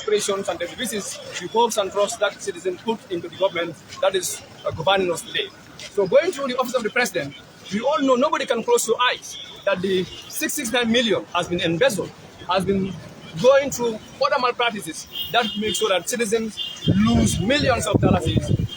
aspirations and the wishes, the hopes and trusts that citizens put into the government that is governing us today. So going through the office of the president, we all know nobody can close your eyes that the 669 million has been embezzled, has been going through other malpractices that make sure that citizens lose millions of dollars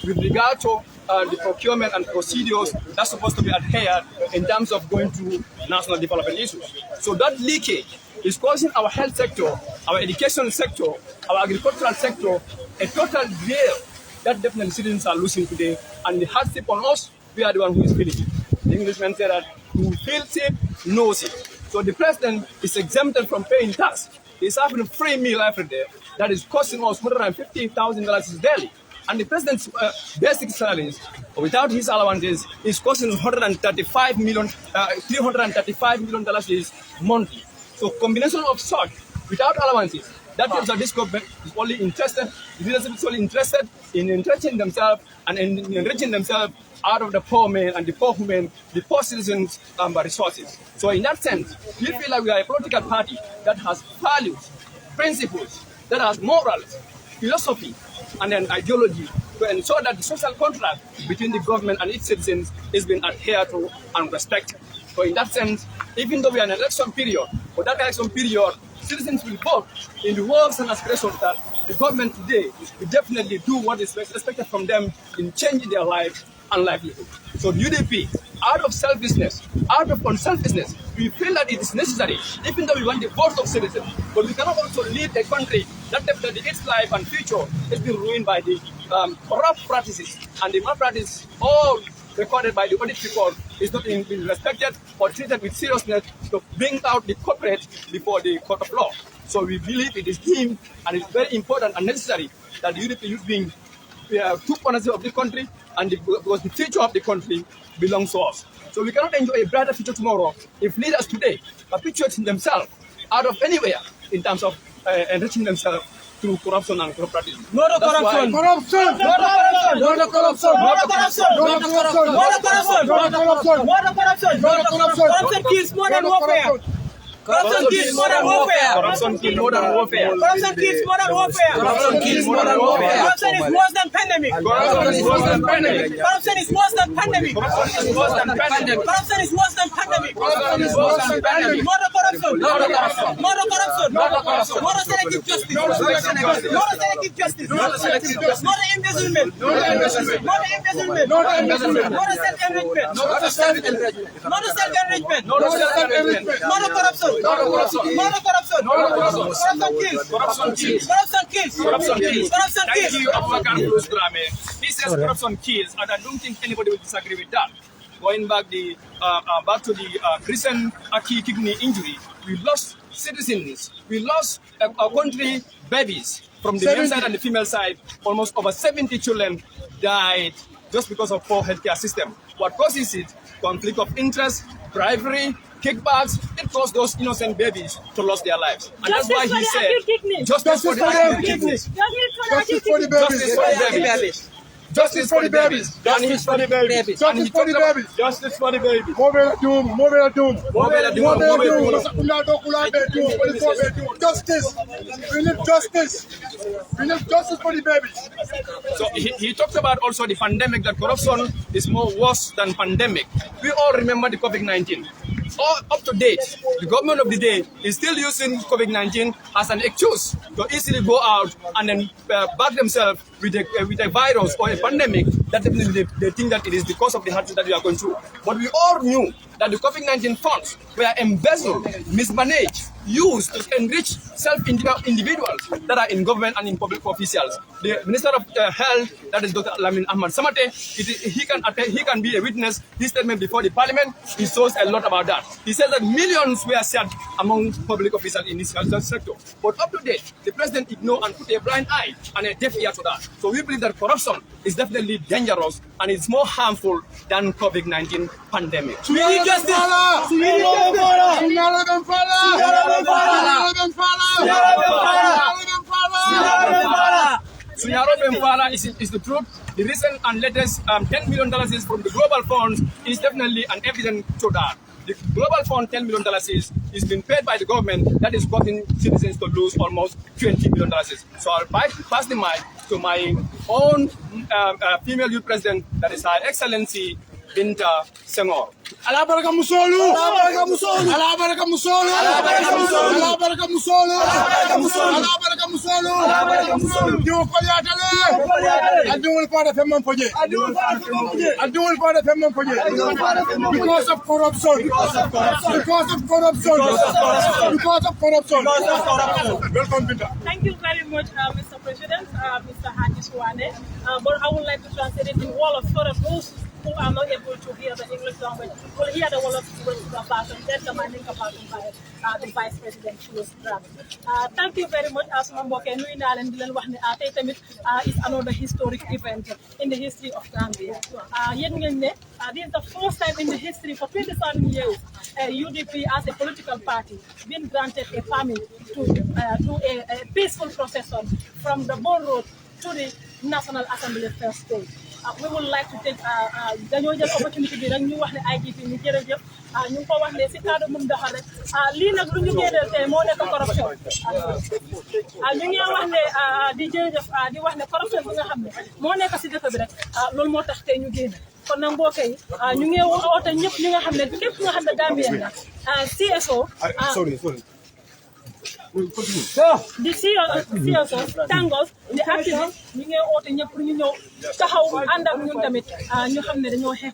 with regard to the procurement and procedures that's supposed to be adhered in terms of going through national development issues. So that leakage is causing our health sector, our education sector, our agricultural sector a total drain that definitely citizens are losing today. And the hardship on us, we are the one who is feeling it. The Englishman said that who feels it knows it. So the president is exempted from paying tax. He's having a free meal every day that is costing us $150,000 daily. And the president's basic salaries, without his allowances, is costing $335 million monthly. So combination of such, without allowances, that means that this government is only interested, the leadership is only interested in enriching themselves and in enriching themselves out of the poor men and the poor women, the poor citizens' resources. So in that sense, we feel like we are a political party that has values, principles, that has morals, philosophy, and an ideology to ensure that the social contract between the government and its citizens is being adhered to and respected. So in that sense, even though we are in an election period, for that election period, citizens will vote in the hopes and aspirations that the government today will definitely do what is expected from them in changing their lives and livelihood. So the UDP, out of selfishness, out of unselfishness, we feel that it is necessary, even though we want the vote of citizens, but we cannot also lead a country that definitely its life and future has been ruined by the corrupt practices and the malpractice, all recorded by the audit report, is not being respected or treated with seriousness to bring out the culprit before the court of law. So we believe it is deemed and it's very important and necessary that the UDP youth being took ownership of the country, and because the future of the country belongs to us. So we cannot enjoy a brighter future tomorrow if leaders today perpetuate themselves out of anywhere in terms of enriching themselves through corruption and corrupt practices. No to corruption! Corruption! No to corruption! No to corruption! No to corruption! No to corruption! No to corruption! No to corruption! No to corruption! No to corruption! Corruption kills more than warfare! Corruption kills more than warfare! Corruption kills more than warfare! Corruption kills more than warfare! Corruption kills more than warfare! Corruption is worse than pandemic! Corruption is worse than pandemic! Corruption is worse than pandemic! Corruption is worse than pandemic! Corruption is worse than pandemic! Corruption is worse than pandemic! No to corruption! No to corruption! No to corruption! No to corruption! No to selective justice! No to selective justice! No to selective justice! No to selective justice! No to embezzlement! No to embezzlement! No to embezzlement! No to embezzlement! No to self-enrichment! No to self-enrichment! No to self-enrichment! No to self-enrichment! No to corruption! No to corruption! No to corruption! No to corruption! Corruption kills! Corruption kills! Corruption kills! Corruption kills! Corruption Thank kills! you, Abubakar Drame. He says corruption kills, and I don't think anybody will disagree with that. Going back back to the recent kidney injury, we lost citizens, we lost our country babies from the male side and the female side. Almost over 70 children died just because of poor healthcare system. What causes it? Conflict of interest, bribery, kickbacks. It caused those innocent babies to lose their lives. And that's why he said, justice for the acute kidneys. Justice for the babies. Justice for the babies. Justice for the babies. Justice for the babies. Justice for the babies. Justice for the babies. Mobile doom. Mobile doom. Mobile doom. Justice. We need justice. We need justice for the babies. So he talked about also the pandemic, that corruption is more worse than pandemic. We all remember the COVID-19. All up to date, the government of the day is still using COVID-19 as an excuse to easily go out and then back themselves with a virus or a pandemic that definitely they think that it is because of the hardship that we are going through. But we all knew that the COVID-19 funds were embezzled, mismanaged, used to enrich individuals that are in government and in public officials. The Minister of Health, that is Dr. Lamin Ahmad Samate, he can be a witness. His statement before the parliament, he shows a lot about that. He says that millions were shared among public officials in this health sector. But up to date, the president ignored and put a blind eye and a deaf ear to that. So we believe that corruption is definitely dangerous and it's more harmful than COVID-19 pandemic. We need justice! We need 𝒊𝒏𝒇𝒐𝒓𝒆 is the truth. The recent and latest $10 million from the global funds is definitely an evidence to that. The Global Fund $10 million is being paid by the government that is causing citizens to lose almost $20 million. So I'll pass the mic to my own female youth president, that is Her Excellency 𝒂𝒊𝒏𝒈. Allah baraka musolu. Allah baraka musolu. Allah baraka musolu. Allah baraka musolu. Allah baraka musolu. Allah baraka musolu. Allah baraka musolu. Allah baraka musolu. Diu ko yaatale. Adul ko da femman foje. Adul ko da femman foje. Because of corruption. Because of corruption. Because of corruption. Welcome, Binta. Thank you very much, Mr. President, Mr. Haji Suwane. But I would like to translate it in Wolof so that those who are not able to hear the English language will hear the Wolof version, then the Mandinka version by the Vice President. Thank you very much, Asma Mboke. Is another historic event in the history of Gambia. This is the first time in the history for 27 years UDP as a political party been granted a permit to do a peaceful procession from the Bond Road to the National Assembly first stage. We would like to take the opportunity to ñu wax ne IGP ni jërëjëf ñu ko wax ne ci cadre mum doxal rek li nak lu ñu gënal tay mo nek corruption ñu ngi wax ne di jërëjëf di wax ne corruption bi nga xam ne mo nek ci dëkk bi rek lool mo tax tay ñu gën kon nak mbokk yi ñu ngi woote ñëpp ñi nga xam ne képp nga xam ne Gambien la CSO the CSO tangos the activists ñu ngi oote ñëpp pour ñu ñëw taxaw ànd ak ñun tamit ñu xam ne dañoo xeex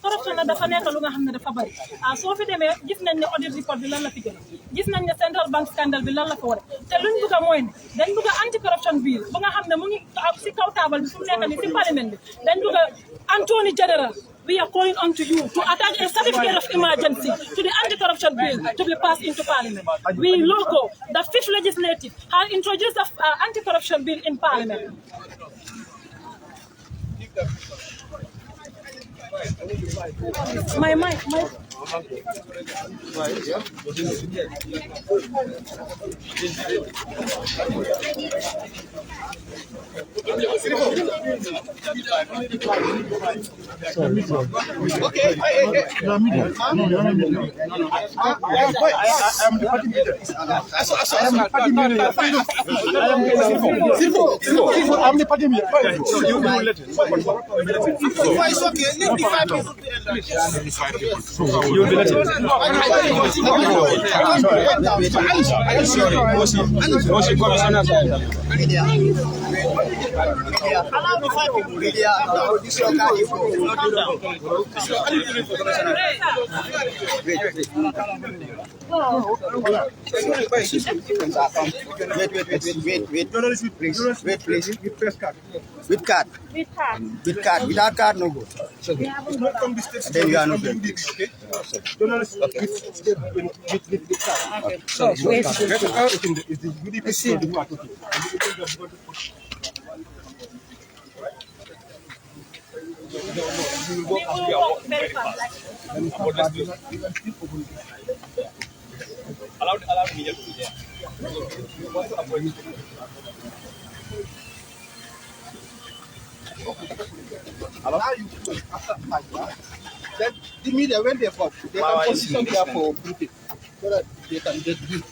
corruption nag dafa nekk lu nga xam ne dafa bari soo fi demee gis nañ ne audit report bi lan la fi gën gis nañ ne central bank scandale bi lan la fa war te luñ bëgg a mooy ne dañ bëgg a anti corruption bill ba nga xam ne mu ngi si kaw taabal bi fu mu nekk ni si parlement bi dañ bëgg a Attorney General, we are calling on to you to attach a certificate of emergency to the anti-corruption bill to be passed into Parliament. We local, the 5th legislative, have introduced the anti-corruption bill in Parliament. My mic. Okay. I am the party leader. I'm the party leader. It's okay. Leave the 5 people. You will be let Wait, please. With card. Without card, no go. Then you are not going. Okay. Journalists with card. So, wait. Is the UDP who are talking? We will walk very fast. Allow me to do that. Allow you to after 5 hours. Then the media, when they come, they can position there for briefing so that they can get briefed.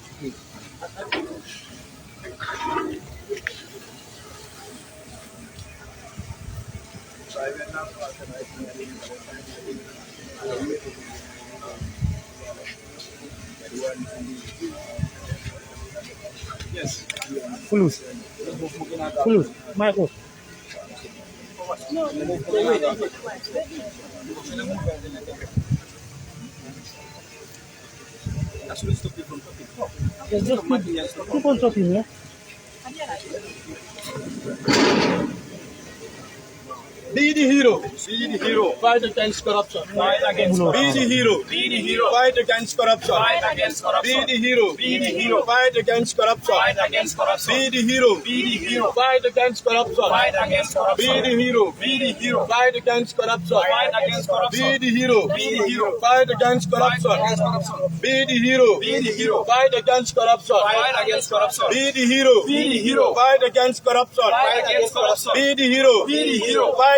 Yes. Fulus. Michael. Actually, stop you from talking. Just keep on talking, yeah? Be the hero. Be the hero. Fight against corruption. Fight against corruption. Be the hero. Be the hero. Fight against corruption. Fight against corruption. Be the hero. Be the hero. Fight against corruption. Fight against corruption. Be the hero. Be the hero. Fight against corruption. Fight against corruption. Be the hero. Be the hero. Fight against corruption. Fight against corruption. Be the hero. Be the hero. Fight against corruption. Be the hero. Be the hero. Fight against corruption. Fight against corruption. Be the hero. Be the hero. Fight against corruption. Fight against corruption. Be the hero. Be the hero. Fight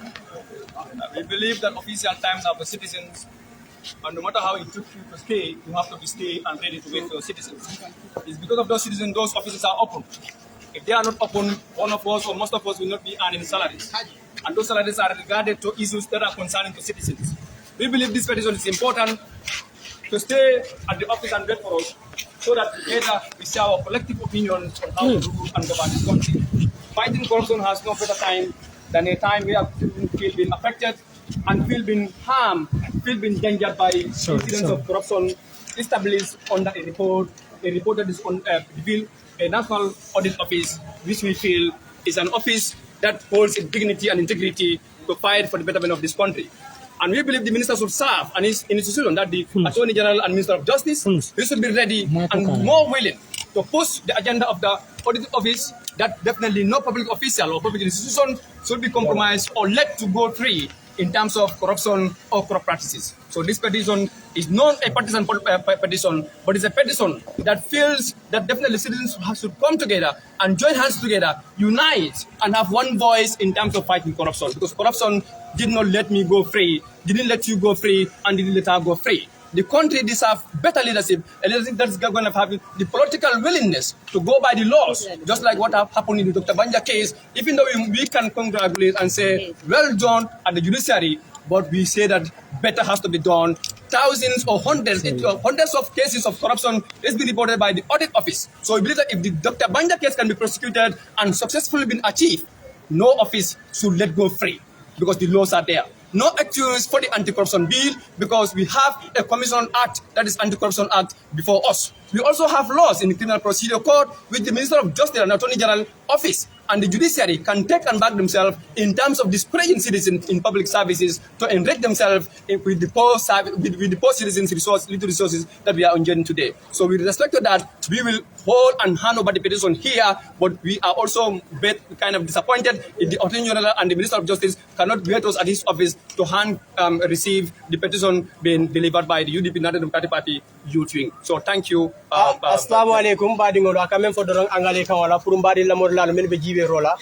We believe that official times are for citizens, and no matter how it took you to stay, you have to stay and ready to wait for your citizens. It's because of those citizens, those offices are open. If they are not open, one of us or most of us will not be earning salaries. And those salaries are regarded to issues that are concerning to citizens. We believe this petition is important to stay at the office and wait for us, so that together we share our collective opinions on how to rule and govern this country. Fighting corruption has no better time than a time we have feel been affected and feel been harmed, feel been endangered by incidents of corruption established under a report that is on a national audit office, which we feel is an office that holds its dignity and integrity to fight for the betterment of this country. And we believe the minister should serve and his institution, that the Attorney General and Minister of Justice, he should be ready and more willing to push the agenda of the audit office, that definitely no public official or public institution should be compromised or let to go free in terms of corruption or corrupt practices. So this petition is not a partisan petition, but it's a petition that feels that definitely citizens should come together and join hands together, unite, and have one voice in terms of fighting corruption. Because corruption did not let me go free, didn't let you go free, and didn't let her go free. The country deserves better leadership, a leadership that's going to have the political willingness to go by the laws, just like what happened in the 𝒊𝒏𝒈 case. Even though we can congratulate and say, well done at the judiciary, but we say that better has to be done. Thousands or hundreds of cases of corruption has been reported by the audit office. So we believe that if the 𝒊𝒏𝒈 case can be prosecuted and successfully been achieved, no office should let go free, because the laws are there. No excuse for the anti-corruption bill, because we have a Commission Act, that is Anti-Corruption Act, before us. We also have laws in the Criminal Procedure Code, which the Minister of Justice and Attorney General Office and the judiciary can take and back themselves in terms of discouraging citizens in public services to enrich themselves with the poor citizens' little resources that we are enjoying today. So with respect to that, we will hold and hand over the petition here, but we are also kind of disappointed if the Attorney General and the Minister of Justice cannot wait us at his office to receive the petition being delivered by the UDP National Democratic Party youth wing. So thank you. Assalamu alaikum badingolo akamen fodorong angale kawala pour mbadi lamor lal men be jibe rola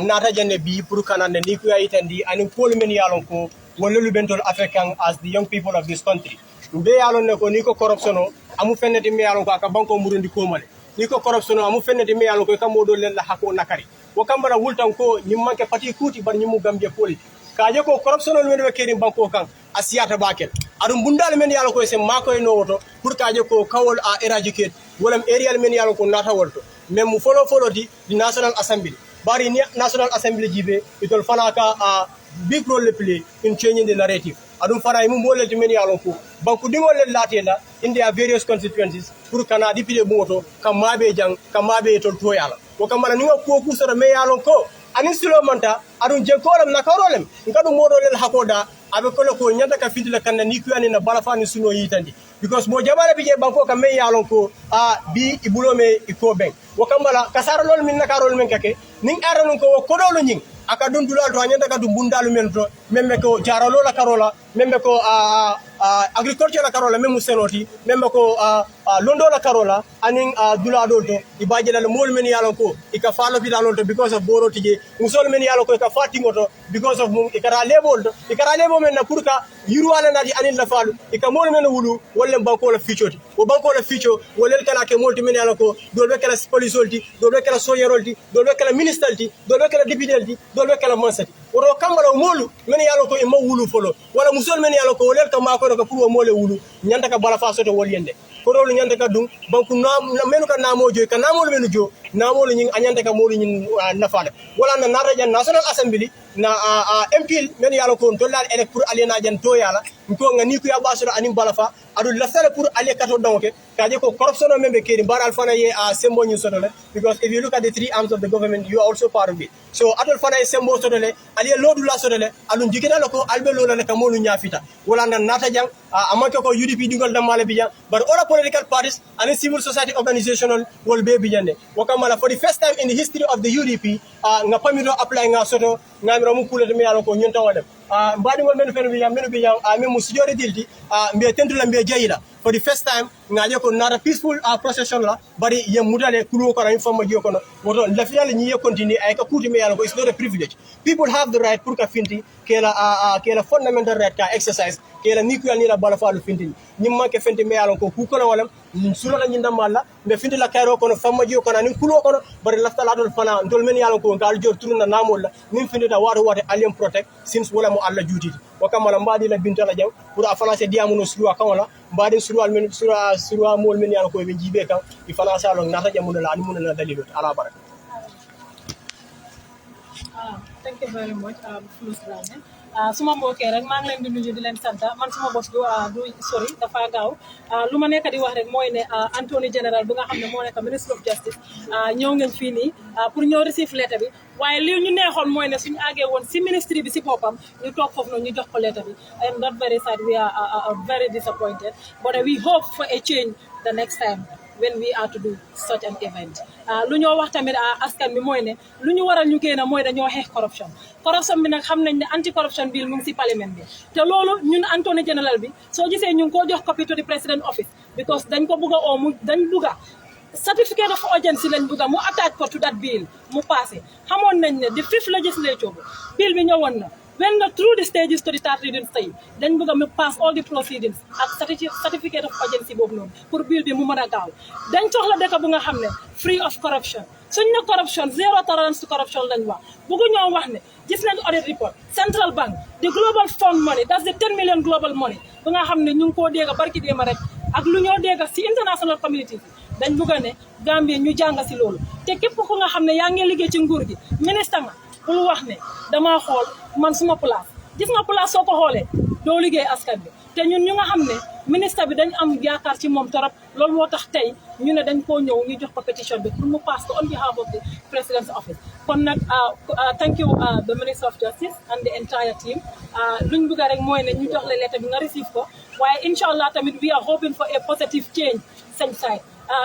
nata jenne bi pour kanande ni ko yitandi ani pol men yalon ko wala lu bentol african as the young people of this country be yalon ne ko ni ko corruption o amu fenneti me yalon ko aka banko murundi ko male ni ko corruption o amu fenneti me yalon ko kam modo len la hako nakari wo kambara wultan ko nyim manke pati kuti bar nyimu gambia poli kaje ko corruption o men be keri banko kan asiyata bakel adum bundal men yalo ko se mako no woto pour kaje ko kawol a eradicate wolam areal men yalo ko nata wolto même mu follow di National Assembly bari ni National Assembly jibe itol fanaka a big role le play in changing the narrative adum fana mu bolel men yalo ko banku dingol le latela in their various constituencies pour kana dipile moto kamabe jang kamabe tol to yala ko kamala ni ko kusoro me yalo ko anin silo manta adun jenkolam nakarolem ngadu modolel hakoda abe kolo ko nyanta ka fitila kanna ni kuyani na balafani suno yitandi because mo jabala bije banko ka me yalon ko bi ibulome iko ben wakambala kasara lol min nakarol men kake ning aranon ko kodolo nying aka dun dulal to nyanta ka dum bundalu men to memme ko jaralo la karola memme ko agriculture la karola memu senoti memme ko londo la karola anin dulado to ibaje la mol men yalon ko ika falo bidalon to because of boro tije musol men yalon ko ika fatingo to because of mum ikara lebo men na kurka yurwala nadi anil la falu ika mol men wulu wolle banko la fichoti o banko la ficho wolle kala ke molti men yalon ko dolbe kala police olti dolbe kala soyerolti dolbe kala ministalti dolbe kala deputy dolbe kala monsati oro kambala molu men yalon ko e ma wulu folo wala musol men yalon ko wolle ka mako ko pour mole wulu nyanta ka bala fa soto wolyende ko rolu nyanta ka dum banku menu ka namo joy ka namo menu jo namo lu nyin anyanta ka molu nyin nafada wala na naraja National Assembly na MP men yalo ko to lal elek pour alena jan to yala ko ngani ko ya basura anim balafa adu la sala pour ale kato donke kaje ko corruption o membe kedi baral fana ye sembo nyu sotole because if you look at the three arms of the government you are also part of it so adol fana ye sembo sotole ali lodu la sotole alun jikita lako albe lola le kamolu nyafita wala na nata jang amanke ko UDP dingol damale bijan but all political parties and civil society organizational will be bijande wakamala for the first time in the history of the UDP nga pamiro apply nga soto ngamira mu kulete mi yalon ko nyonta wadem mbadi ngol men fen wi yam men bi yam mi mu sijore dilti mbe tentula mbe jeyila for the first time ngaje ko nara peaceful procession la bari yem mudale kulu ko ran famo jio kono woto la fiala ñi continue ay ka kuti mi yalon ko it's not a privilege. People have the right pour ka finti kela fundamental right ka exercise kela ni ko ni la bala falu finti ñi manke fenti mi yalon ko ku kono walam sura la ñinda malla mbe finti la kayro kono famo jio kono ni kulo kono bari lafta la dol fana ndol men yalon ko ngal jor tunna namol la nim finti da wato wate alien protect since wala mo alla juuti wakamala mbadi la bintala jam pour afana se diamuno suwa kawala mbadi suwa men suwa mol men yalon ko be jibe kan ifana sa long nata jamuno la ani munana dalilo ala baraka. Thank you very much, Flus Dramé. Suma mbokee rek maa ngi leen di nuyu di leen sant man suma bos du sori dafa gaaw lu ma nekk di wax rek mooy ne Attorney General bu nga xam ne moo nekk Minister of Justice ñëw ngeen fii nii pour ñëw receive lettre bi waaye li ñu neexoon mooy ne suñu àggee woon si ministry bi si boppam ñu toog foofu noonu ñu jox ko lettre bi. I am not very sad, we are very disappointed, but we hope for a change the next time when we are to do such an event. Lu ñoo wax tamit askan bi mooy ne lu ñu waral ñu génn mooy dañoo xeex corruption bi nag xam nañ ne anti corruption bill mu ngi si parlement bi te loolu ñun Attorney General bi soo gisee ñu ngi koo jox copy to the President Office because dañ ko bugg a dañ bugg a certificate of urgency lañ bugg a mu attach ko to that bill mu passé xamoon nañ ne the 5th legislature bill bi ñëwoon na when through the stages to the third reading stage dañ bëgg a pass all the proceedings ak certificate of urgency boobu noonu pour bill bi mu mën a gaaw dañ soxla dëkk bu nga xam ne free of corruption suñ ne corruption zero tolerance to corruption lañ wax bëggu ñoo wax ne gis nañ audit report Central Bank the global fund money that's the 10 million global money bu nga xam ne ñu ngi koo dégg barki déema rek ak lu ñoo dégg si international community dañ bëgg a ne Gambie ñu jàng si loolu te képp ku nga xam ne yaa ngi liggéey ci nguur gi ministre nga bul wax ne damaa xool man suma place gis nga place soo ko xoolee doo liggéey askan bi te ñun ñu nga xam ne ministre bi dañ am yaakaar ci moom torop loolu moo tax tey ñu ne dañ koo ñëw ñu jox ko pétition bi pour mu pass ko on behalf of the President's Office kon nag thank you the Minister of Justice and the entire team luñ bëgg rek mooy ne ñu jox la lettre bi nga receive ko waaye incha allah tamit we are hoping for a positive change seen side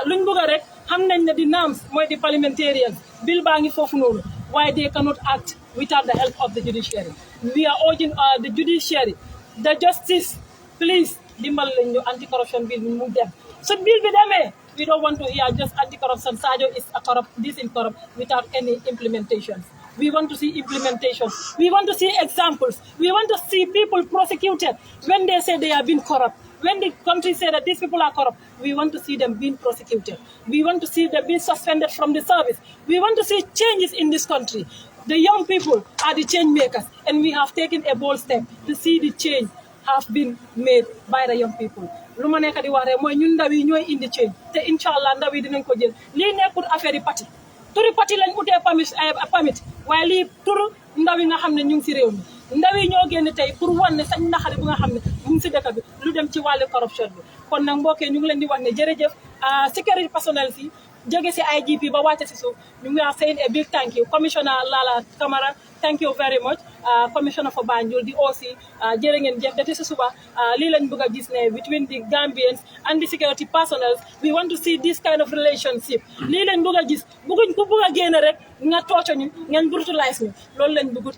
luñ bëgg rek xam nañ ne di NAMS mooy di parliamentarians bill baa ngi foofu noonu why they cannot act without the help of the judiciary. We are urging the judiciary, the justice, please, dimbal lañu anti-corruption bill bi mu dem. So bill bi demee, we don't want to hear just anti-corruption, Sadio is a corrupt, this is corrupt, without any implementation. We want to see implementation. We want to see examples. We want to see people prosecuted when they say they are being corrupt. When the country say that these people are corrupt, we want to see them being prosecuted. We want to see them being suspended from the service. We want to see changes in this country. The young people are the change makers, and we have taken a bold step to see the change have been made by the young people. Lu ma nekk di wax rek mooy ñun ndaw yi ñooy indi change te inshallah ndaw yi dinañ ko jël lii nekkul affaire yi parti turi parti lañ utee pamit waaye lii turu ndaw yi nga xam ne ñu ngi si réew mi ndaw yi ñoo génn tey pour wan ne sañ naxari bu nga xam ne mu ngi si dëkk bi lu dem ci wàllu corruption bi kon nag mbokkee ñu ngi leen di wax ne jërëjëf security personnel si jóge si IGP ba wàcce si suuf ñu ngi saying a big thank you Commissioner Lala Camara thank you very much Commissioner for Banjul di aussi jërë ngeen jëf dati si suba lii lañ bëgg a gis ne between the Gambians and the security personnel we want to see this kind of relationship lii lañ bëgg a gis bëgguñ ku bëgg a génn rek nga tooco ñu ngeen brutalize ñu loolu lañ bëggut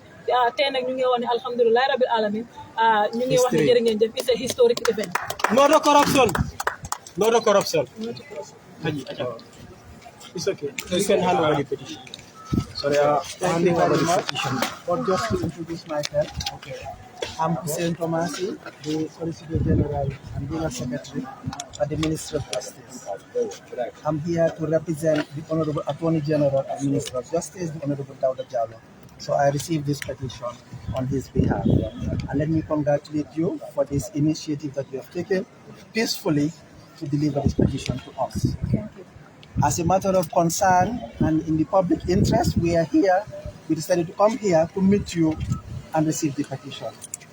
tey nag ñu ngi wax ne alhamdulilah rabbil alamin ñu ngi wax ne jërë ngeen jëf it's a historic event. No to corruption. No to corruption. It's okay. You can hand over the petition. Sorry, thank you very much. But just to introduce myself, I'm 𝒂𝒊𝒏𝒈, the Solicitor General and Legal Secretary at the Ministry of Justice. I'm here to represent the Honorable Attorney General and Minister of Justice, the Honorable 𝒊𝒏𝒇𝒐𝒓𝒆. So I received this petition on his behalf. And let me congratulate you for this initiative that you have taken peacefully to deliver this petition to us. Thank you. As a matter of concern and in the public interest, we are here. We decided to come here to meet you and receive the petition.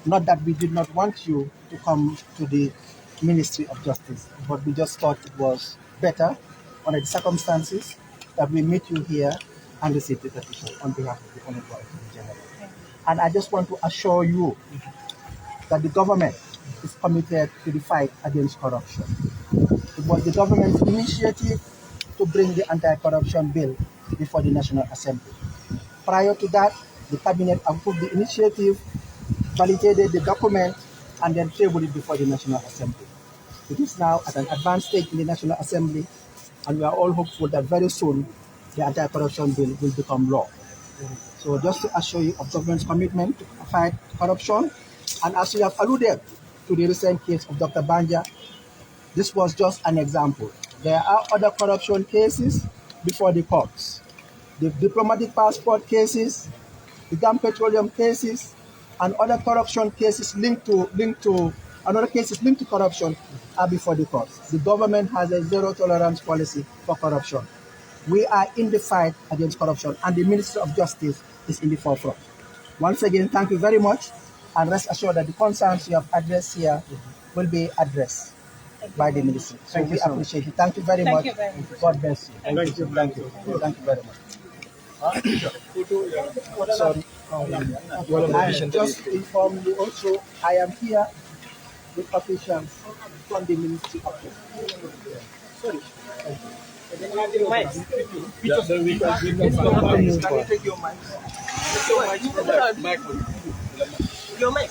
Not that we did not want you to come to the Ministry of Justice, but we just thought it was better under the circumstances that we meet you here and receive the petition on behalf of the Honorable Attorney General. And I just want to assure you that the government is committed to the fight against corruption. It was the government's initiative to bring the anti-corruption bill before the National Assembly. Prior to that, The cabinet approved the initiative, validated the document, and then tabled it before the National Assembly. It is now at an advanced stage in the National Assembly, and we are all hopeful that very soon the anti-corruption bill will become law. So just to assure you of government's commitment to fight corruption, and as you have alluded to the recent case of Dr. Banja, this was just an example. There are other corruption cases before the courts. The diplomatic passport cases, the gas petroleum cases, and other corruption cases linked to corruption are before the courts. The government has a zero tolerance policy for corruption. We are in the fight against corruption, and the Ministry of Justice is in the forefront. Once again, thank you very much, and rest assured that the concerns you have addressed here will be addressed by the ministry. So we appreciate it. Thank you very much. God bless you. Thank you. Thank you very much. Sorry. And just to inform you also, I am here with officials from the Ministry of Justice. Sorry. Can you take your mic? Your mic.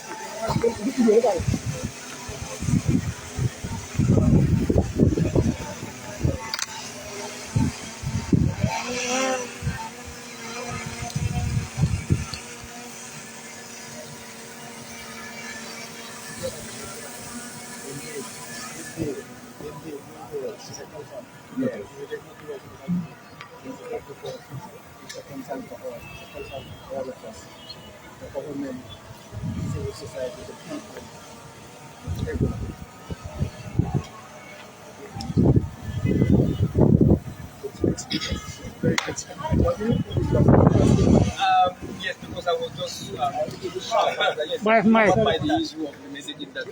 The government, civil society, the people, everyone. Very good. Yes, because I was just by the issue of the messaging that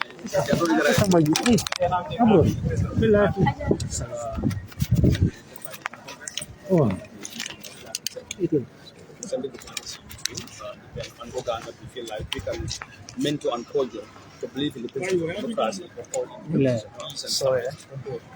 and organ that we feel like we can mentor and project to believe in the principle of democracy for all Indians, peace and stability.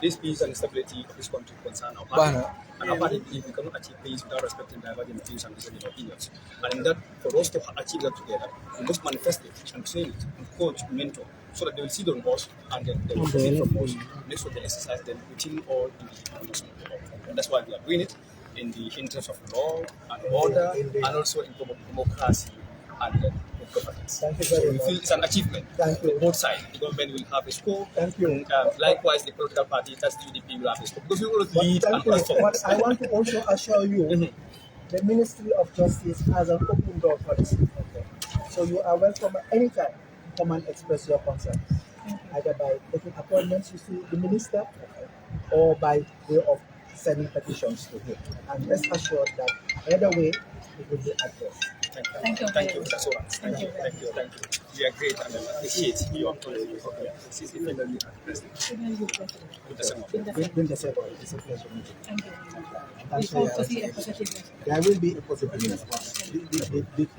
This peace and stability of this country concern our party. And our party believe we cannot achieve peace without respecting divergent views and dissenting opinions. And in that, for us to achieve that together, we must manifest it and train it and coach, mentor, so that they will see the us and then they will see from us. Next week they exercise them within all individuals. And that's why we are doing it in the interest of law and order, and also in democracy and good governance. Thank you very much. We feel it's an achievement. Thank you. Both sides. The government will have a score. Thank you. Likewise, the political party, that's UDP, will have a score. Because we will lead and transform. But I want to also assure you, the Ministry of Justice has an open door policy. So you are welcome at any time to come and express your concerns, either by taking appointments to see the minister or by way of sending petitions to him. And rest assured that either way, it will be addressed. Thank you. Thank you. That's all right. Thank you. We are great and appreciate your policy. This is the president. It's a pleasure meeting. Thank you. There will be a possibility.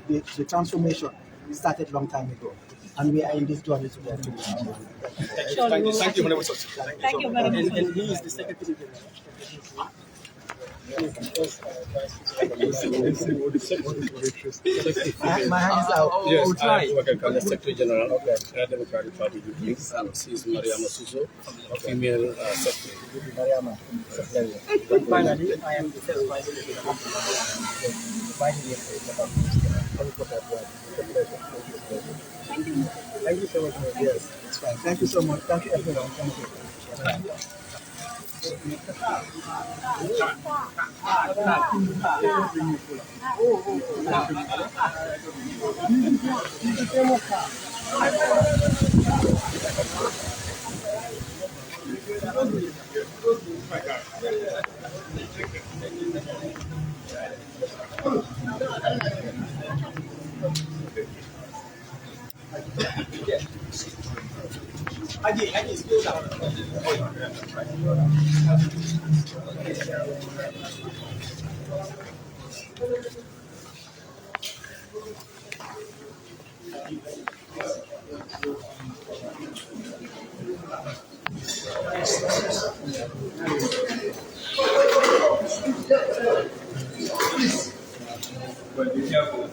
The transformation started long time ago, and we are in this journey together. Thank you. Thank you very much. Thank you very much. And he is the secretary. My hand is out. Yes, I work as the Secretary General of the Democratic Party. She is 𝒒𝒉𝒆𝒏𝒈, female secretary. Finally, I am the first vice Thank you so much. Yes, it's fine. Thank you so much. Thank you, everyone. Thank you. Well, be careful.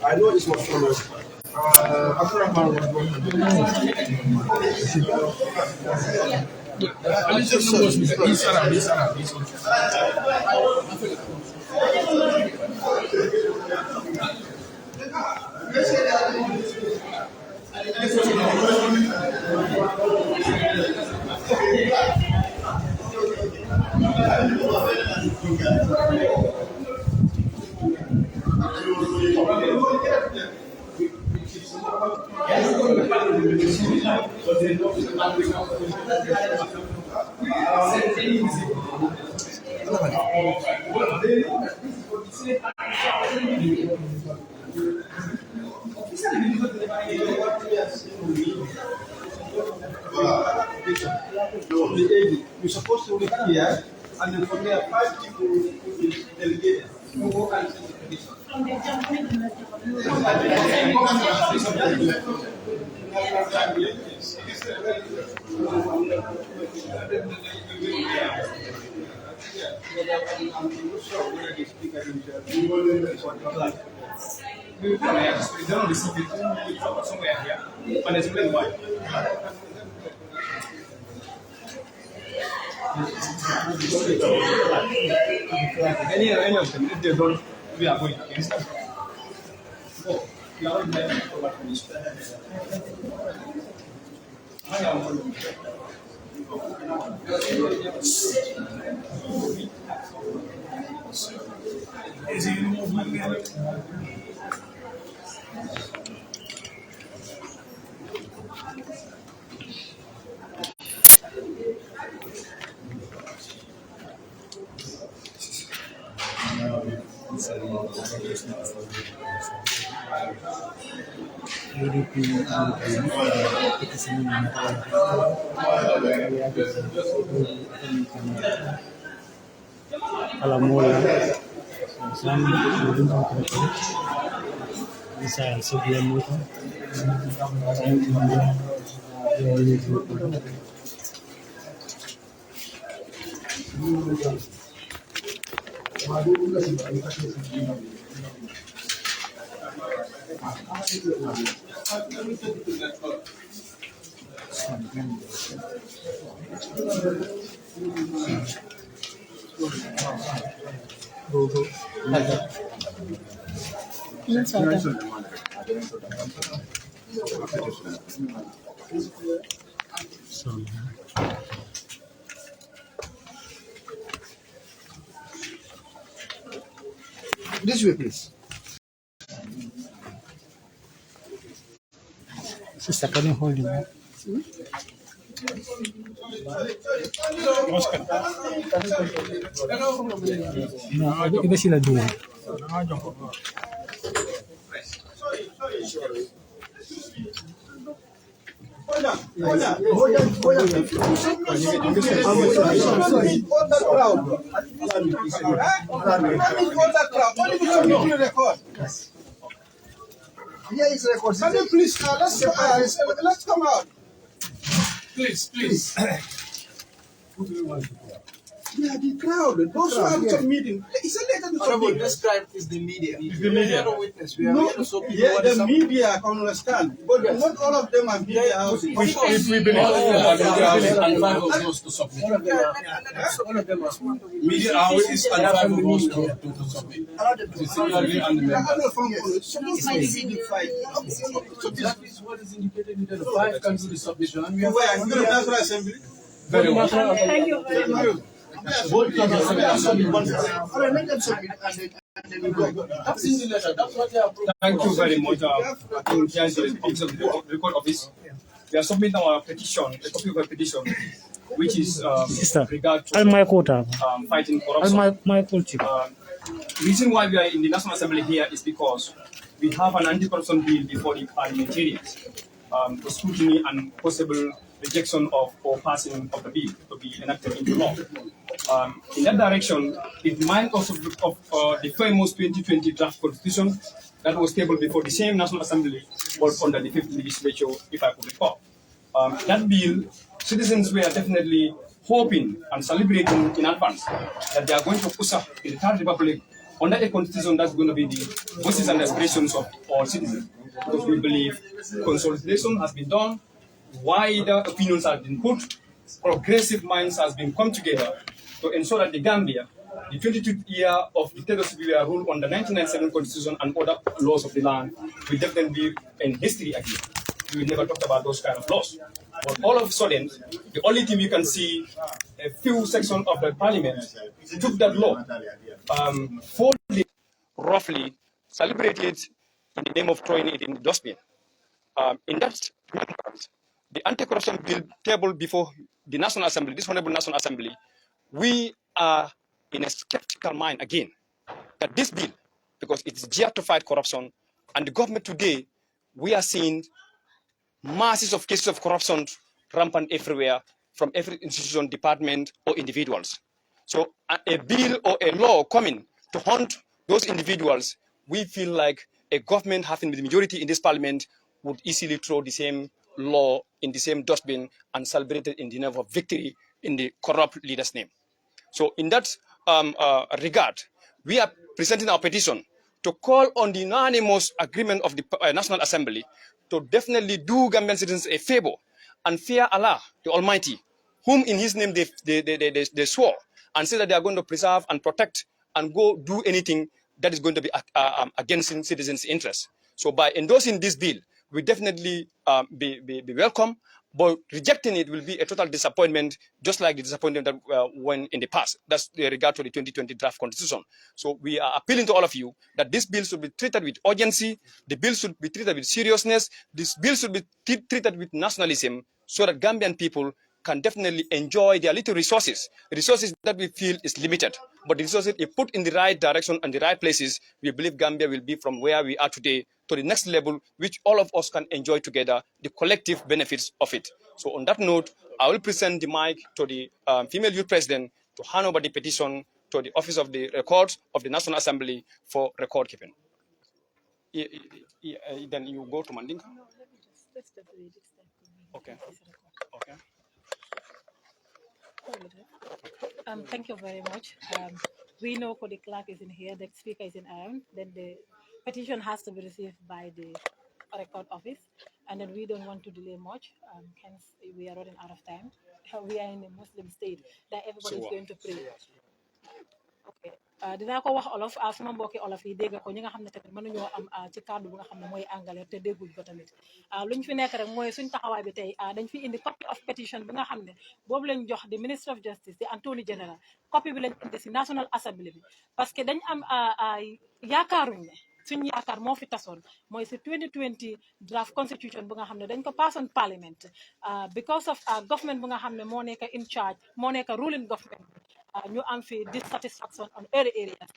I know this was followed. Abdurrahman was going to do You're supposed to be here, and then from there, 5 people will be delegated. You go and send the petition. Somewhere here, and explain why. Any of them, if they don't, we are going against them. Oh, we are not going to what we Kalau mula, bisa sebelum itu, This way, please. Sister, can you hold him? No, iba sila doon. Here is record. Can you please, let's come out. Please. Who do you want to go? Yeah, the crowd. Those who are submitting. It's a letter to submit. This crowd is the media. It's the media. We are no witness. We are No, here to show people yeah, what is the up. media can understand, but not all of them are media houses. If we believe And 5 of those to submit. All of them are Media hours is and 5 of those to submit. Similarly, and the members. Supposed to be signified. So that is what is indicated in the 5 can do the submission. And we have Where? We're going to National Assembly. very well. Thank you very much. All right, let them submit and then we go. That's in the letter. That's what they are approved. Thank you very much. The record office. We are submitting our petition, a copy of a petition, which is regard to fighting corruption. Reason why we are in the National Assembly here is because we have an anti-corruption bill before the parliamentarians for scrutiny and possible rejection of or passing of the bill to be enacted into law. In that direction, it reminds us of the famous 2020 draft constitution that was tabled before the same National Assembly, but under the 5th legislature, if I could recall. That bill, citizens were definitely hoping and celebrating in advance that they are going to push up in the Third Republic under a constitution that's going to be the voices and aspirations of all citizens. Because we believe consolidation has been done, wider opinions have been put, progressive minds has been come together to ensure that the Gambia, the 22th year of dictatorship we are ruled under 1997 constitution and other laws of the land, will definitely be in history again. We will never talk about those kind of laws. But all of a sudden, the only thing you can see, a few sections of the parliament took that law, folded it roughly, celebrated in the name of throwing it in the dustbin. In that remembrance, the anti-corruption bill tabled before the National Assembly, this Honorable National Assembly, we are in a skeptical mind again that this bill, because it is geared to fight corruption, and the government today, we are seeing masses of cases of corruption rampant everywhere from every institution, department, or individuals. So a bill or a law coming to hunt those individuals, we feel like a government having the majority in this parliament would easily throw the same law in the same dustbin and celebrate it in the name of victory in the corrupt leader's name. So in that regard, we are presenting our petition to call on the unanimous agreement of the National Assembly to definitely do Gambian citizens a favor and fear Allah, the Almighty, whom in His name they swore, and say that they are going to preserve and protect and go do anything that is going to be against citizens' interests. So by endorsing this bill, we definitely be welcome, but rejecting it will be a total disappointment, just like the disappointment that went in the past. That's in regard to the 2020 draft constitution. So we are appealing to all of you that this bill should be treated with urgency, the bill should be treated with seriousness, this bill should be treated with nationalism, so that Gambian people can definitely enjoy their little resources that we feel is limited. But the resources, if put in the right direction and the right places, we believe Gambia will be from where we are today to the next level, which all of us can enjoy together, the collective benefits of it. So on that note, I will present the mic to the female youth president to hand over the petition to the Office of the Records of the National Assembly for record keeping. Then you go to Mandinka. Okay. Okay. Thank you very much. We know the clerk is in here, the speaker is in Iron, then the petition has to be received by the record office, and then we don't want to delay much, hence we are running out of time. We are in a Muslim state that everybody is going to pray. Okay. Dinaa ko wax olof suma mbokki olof yi dégg ko ñi nga xam ne tamit mënuñoo am ci kàddu bu nga xam ne mooy anglais te dégguñ ko tamit luñ fi nekk rek mooy suñ taxawaay bi tey dañ fi indi copy of petition bi nga xam ne boobu lañ jox di Minister of Justice di Attorney General copy bi lañ indi si National Assembly bi parce que dañ am yaakaaruñ ne suñ yaakaar moo fi tasoon mooy si 2020 draft constitution bu nga xam ne dañ ko pass on parliament because of government bu nga xam ne moo nekk in charge moo nekk ruling government ñu am fi dissatisfaction on every areas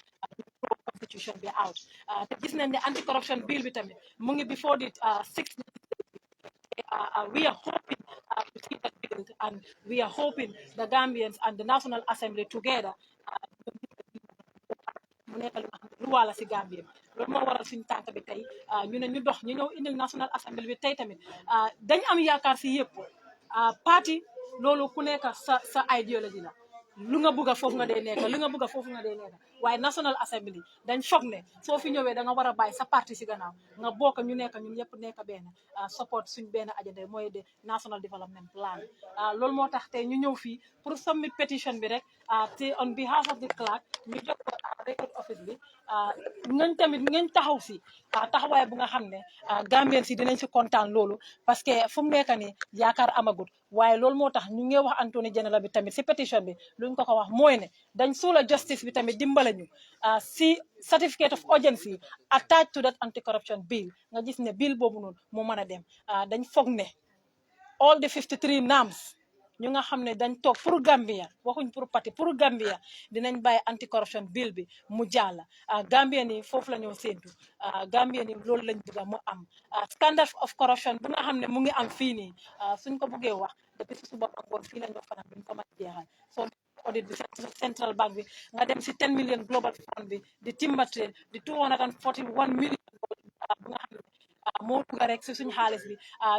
constitution be out te gis nañ ne anti corruption bill bi tamit mu ngi before the 6 we are hoping to see that bill, and we are hoping the Gambians and the National Assembly together mu nekk lu wala si Gambia loolu moo waral suñu tànk bi tey ñu ne ñu dox ñu ñëw indil National Assembly bi tey tamit dañ am yaakaar si yëpp parti loolu ku nekk sa idéologie la lu nga bëgg foofu nga dee nekk lu nga bëgg foofu nga dee nekk waaye National Assembly dañ foog ne soo fi ñëwee da nga war a bàyyi sa parti si gannaaw nga bokk ñu nekk ñun ñëpp nekk benn support suñ benn agenda mooy de National Development Plan loolu moo tax tey ñu ñëw fii pour submit petition bi rek te on behalf of the clerk ñu jox ko record office bi ngeen tamit ngeen taxaw si taxawaay bu nga xam ne Gambien si dinañ si kontaan loolu parce que fu mu nekk nii yaakaar amagut waaye loolu moo tax ñu ngi wax Attorney General bi tamit si pétition bi luñ ko wax mooy ne dañ soxla justice bi tamit dimbale ñu si certificate of urgency attached to that anti corruption bill nga gis ne bill boobu noonu moo mën a dem dañ foog ne all the 53 names ñu nga xam ne dañ toog pour Gambia waxuñ pour parti pour Gambia dinañ bàyyi anti corruption bill bi mu jàll Gambia ni foofu la ñoo séentu Gambia ni loolu lañ bëgg mu am scandal of corruption bu nga xam ne mu ngi am fii nii suñ ko buggee wax depuis suba ak ngoon fii la ñoo fanaan duñ ko mën a jeexal soo audit bi central bank bi nga dem si 10 million global fund bi di timber trade di 241 million bu nga xam ne moo dugg rek si suñu xaalis bi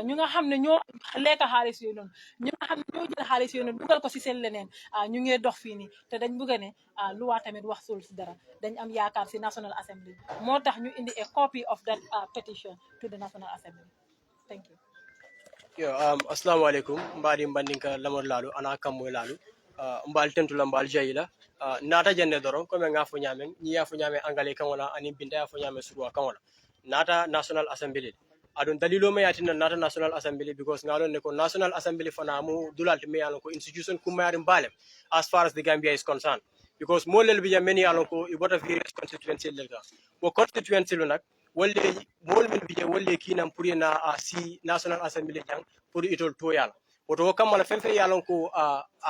ñu nga xam ne ñoo lekk xaalis yooyu noonu ñu nga xam ne ñoo jël xaalis yooyu noonu dugal ko si seen leneen ñu ngee dox fii nii te dañ bëgg ne luwaa tamit wax sul si dara dañ am yaakaar si National Assembly moo tax ñu indi a copy of that petition to the National Assembly. Thank you. Yo, assalamu alaikum. Mbadi mbandinka lamor lalu ana kammoy lalu. Mbal tentu la mbal jayila. Nata jenne doron comme nga fo nyamen, ni ya fo nyame angale kangola ani binda ya fo nyame surwa kangola. Nata National Assembly. Adon dalilo me yatina nata National Assembly because ngalon ne ko National Assembly fana mu dulalt me yalon ko institution kumari mbalem as far as the Gambia is concerned. Because mo lel biya meni yalon ko ibota various constituency lelga. Wo constituency lo nak wolle mol men biye wolle kinam pour na si National Assembly jang pour itol to yalla woto kamala femfe yalon ko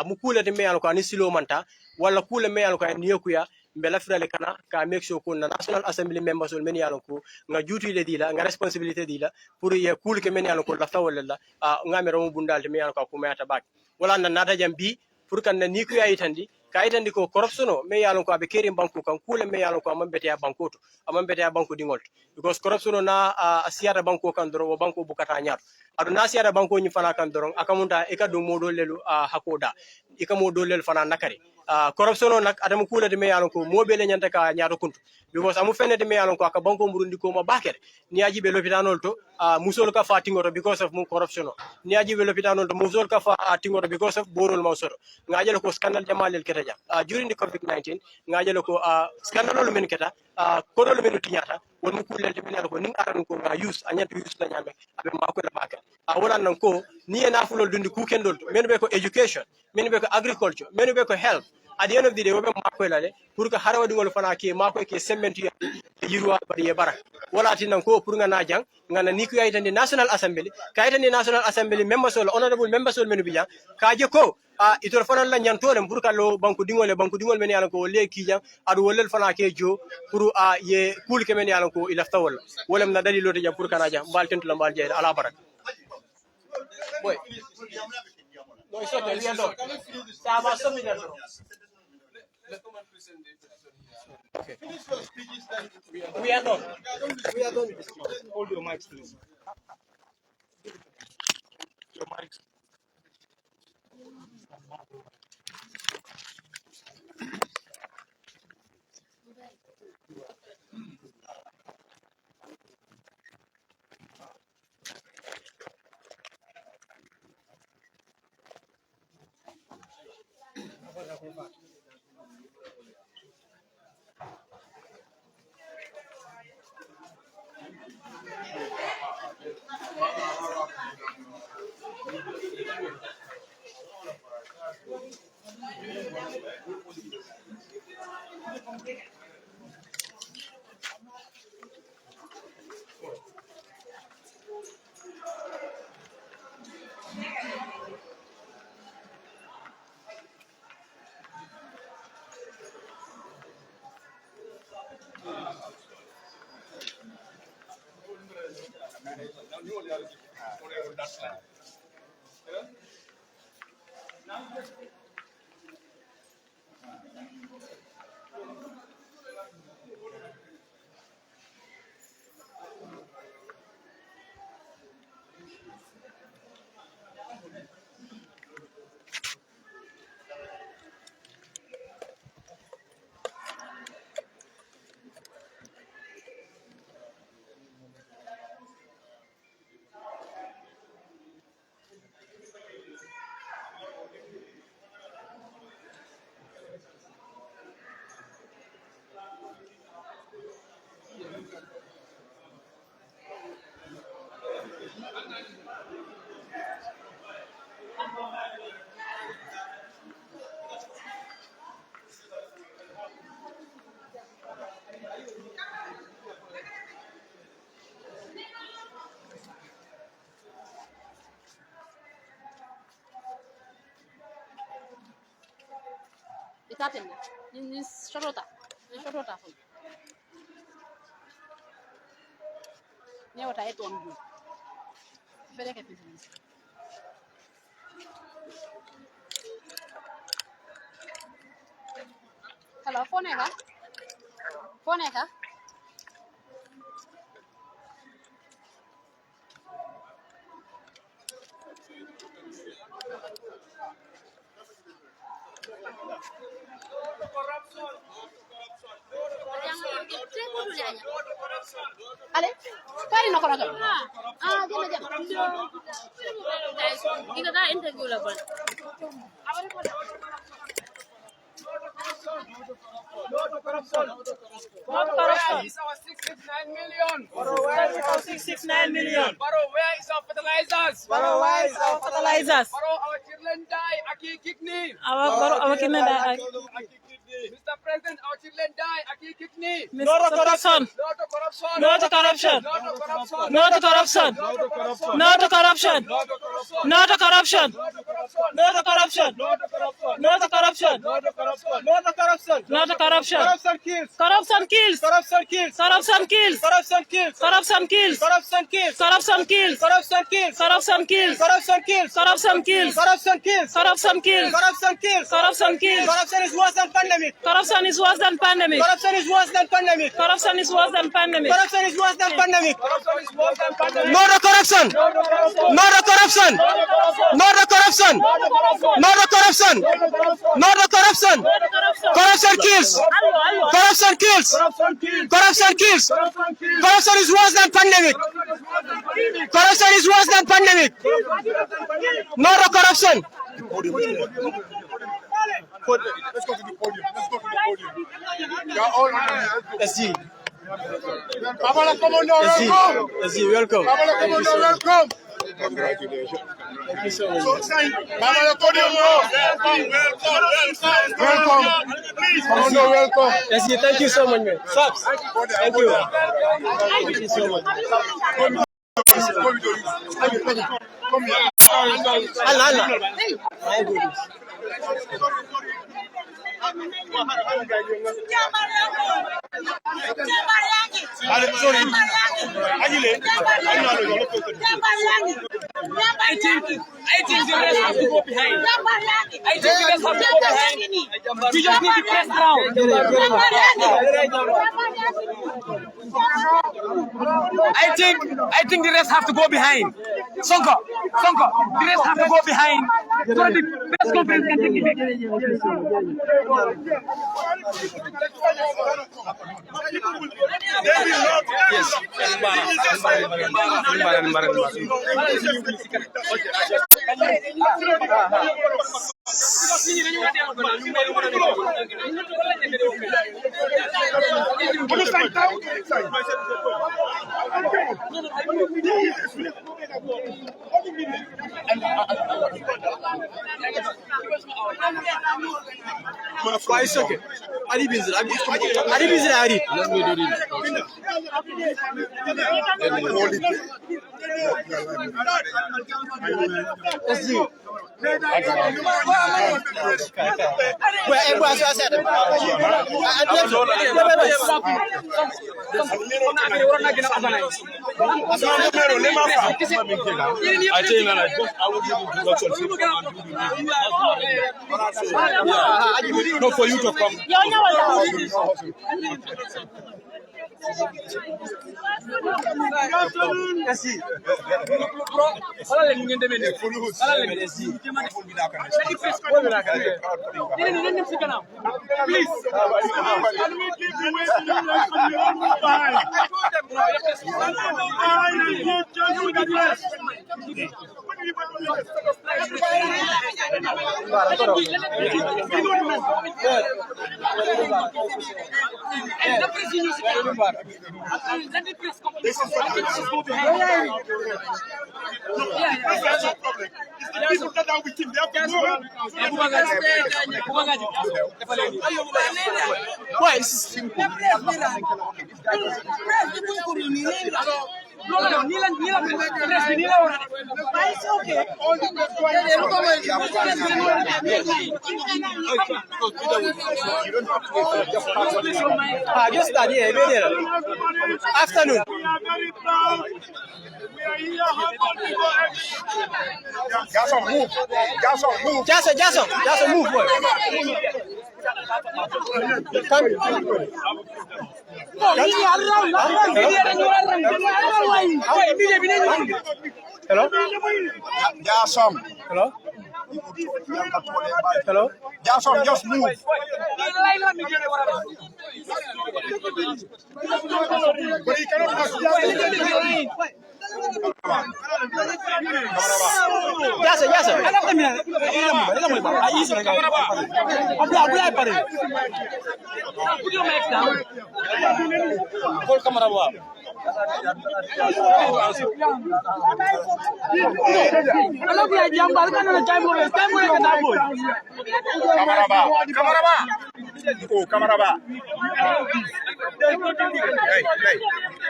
amukule de me yalon ko ani silo manta wala kule me yalon ko ni yokuya mbela firale kana ka make sure ko na National Assembly members men yalon ko nga duty le dila nga responsibility dila pour ye kul ke men yalon ko lafta wala ngame romo bundal de me yalon ko ko mayata bak wala na nata jam bi pour kan ni ko yitandi ka yitandi ko corruption me yalon ko abe keri banku kan kule me yalon ko amambete ya banko to amambete ya banko dingol because corruption na asiara banko kan doro banko bukata nyaato adu na asiara banko nyi fana kan doro akamunta e ka do modo lelu hakoda e ka modo lelu fana nakari corruption nak adam kula de me yalon ko mobele nyanta ka nyaato kuntu because amu fenne de me yalon ko aka banko murundi ko ma bakere ni aji be lopitanol to musol ka fa tingoro because of corruption ni aji be lopitanol to musol ka fa tingoro because of borol mawsoro ngajelo ko scandal jamalel ketaja during the COVID-19 ngajelo ko scandal men keta kodol men tinyata won mu kulel de men ko ning aran ko nga use anyatu use la nyame abe mako la bakere wala nan ko ni na fulol dundi ku kendol men be ko education men be ko agriculture men be ko health at the end of the day wobe mako la le pour que harawa dingol fana ke mako ke semmentu yirwa bari ye bara wala tinan ko pour nga na jang ngana ni ko yaytande National Assembly kaytande National Assembly members wala honorable members wala menu biya kaje ko itor fana la nyantole pour ka lo banku dingol men yalan ko le kijang adu wolel fana ke jo pour ye kul ke men yalan ko ilafta wala na dalilo de jam pour kana jam bal tentu la bal jeyda ala barak boy no it's okay we are done ça va so bien okay we are done Hold your mics, please. Your mics. Itatende. Ni shorota. Ni shorota fu. Ni wata yetu ambu. Peleke pizini. Hello, phone ka? Phone ka? Kali no kono. Ah, jema. Kita dah interview lah bal. Where is our 669 million? Where is our 669 million? Where is our fertilizers? Where is our fertilizers? Our children die, Aki kidney. Our children die. Mr. President, our children die, Aki kidney. No to corruption. No to corruption. No to corruption. No to corruption. No to corruption. No to corruption. No to corruption. No to corruption. No to corruption. No to corruption. Corruption kills. Corruption kills. Corruption kills. Corruption kills. Corruption kills. Corruption kills. Corruption kills. Corruption kills. Corruption kills. Corruption kills. Corruption kills. Corruption kills. Corruption kills. Corruption kills. Corruption kills. Corruption is worse than pandemic. Corruption is worse than pandemic. Corruption is worse than pandemic. Corruption is worse than pandemic. Corruption is worse than pandemic. No to corruption. No to corruption. No to corruption. No to corruption. No to corruption. Corruption kills. Corruption kills. Corruption kills. Corruption is worse than pandemic. Corruption is worse than pandemic. No to corruption. Let's go to the podium. Let's go to the podium. You are all SG. Kamala, come on now, welcome. SG, welcome. Kamala, come on now, welcome. Congratulations. Thank you so much. Kamala, podium. Welcome. Come on now, welcome. SG, thank you so much, man. Subs. Thank you. Thank you so much. Come here. Allah. My goodness. I think the rest have to go behind. I think the rest have to go behind. We just need to press around. I think the rest have to go behind. Sonko, the rest have to go behind. So the press conference can take it. Why is okay? Adi busy. Adi busy. Adi. Let me do this. Let's see. No, for you to come. Why is this simple? Just study afternoon. Jason, move. Jason, move. Boy. Hello? Jason. Hello? Hello? Jason, just move. But he cannot pass. Hey,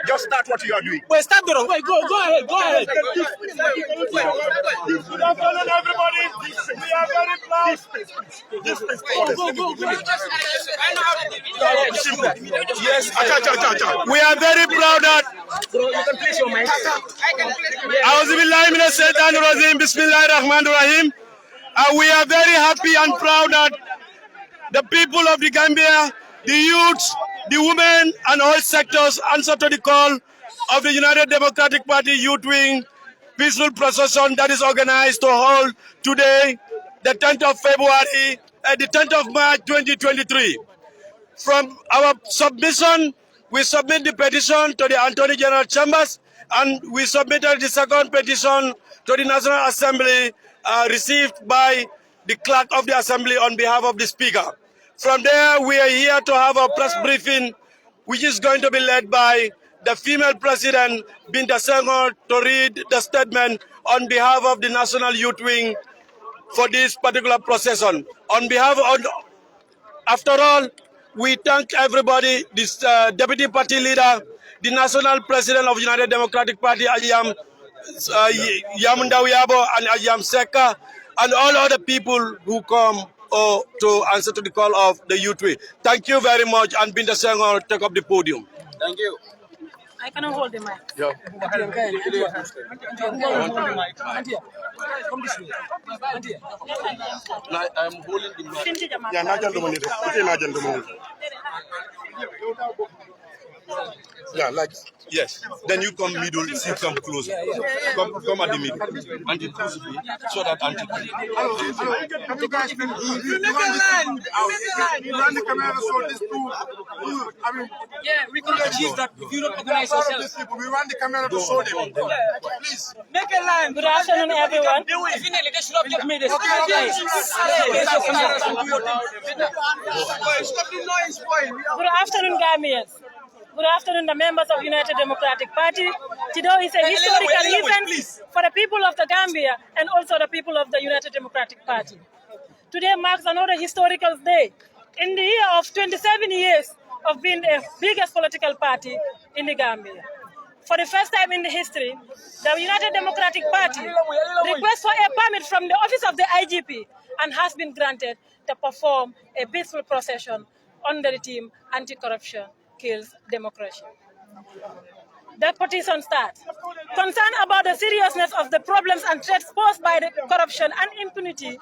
just start what you are doing. Wait, start the wait, go ahead. Good afternoon, everybody. We are very proud. Yes, we are very proud that. You can place your mic. Bismillahirrahmanirrahim. We are very happy and proud that the people of the Gambia, the youths, the women, and all sectors answer to the call of the United Democratic Party Youth Wing peaceful procession that is organized to hold today, the 10th of February, the 10th of March 2023. From our submission, we submit the petition to the Attorney General Chambers, and we submitted the second petition to the National Assembly, received by the clerk of the Assembly on behalf of the Speaker. From there, we are here to have a press briefing, which is going to be led by the female president, 𝒊𝒏𝒇𝒐𝒓𝒆, to read the statement on behalf of the National Youth Wing for this particular procession. On behalf of, after all, we thank everybody, this Deputy Party Leader, the National President of United Democratic Party, 𝒖𝒕𝒉𝒆𝒏𝒕𝒊𝒏𝒈, and 𝒖𝒕𝒉𝒆𝒄𝒊𝒏𝒈, and all other people who come to answer to the call of the Youth Wing. Thank you very much, and 𝒊𝒏𝒇𝒐𝒓𝒆 take up the podium. Thank you. I cannot hold the mic. Yeah. I'm holding the mic. Yeah, like, yes. Then you come middle, see, come closer. Come at the middle. And you close it, so that Auntie can. Yeah, we can achieve that if you don't organize yourself. We want the camera to show them. Please. Make a line. Good afternoon, everyone. Definitely, they should have just made this. Good afternoon, Gambians. Good afternoon, the members of United Democratic Party. Today is a historical event for the people of the Gambia and also the people of the United Democratic Party. Today marks another historical day. In the year of 27 years of being the biggest political party in the Gambia. For the first time in the history, the United Democratic Party requests for a permit from the office of the IGP and has been granted to perform a peaceful procession under the theme Anti-Corruption Kills Democracy. The petition starts. Concerned about the seriousness of the problems and threats posed by the corruption and impunity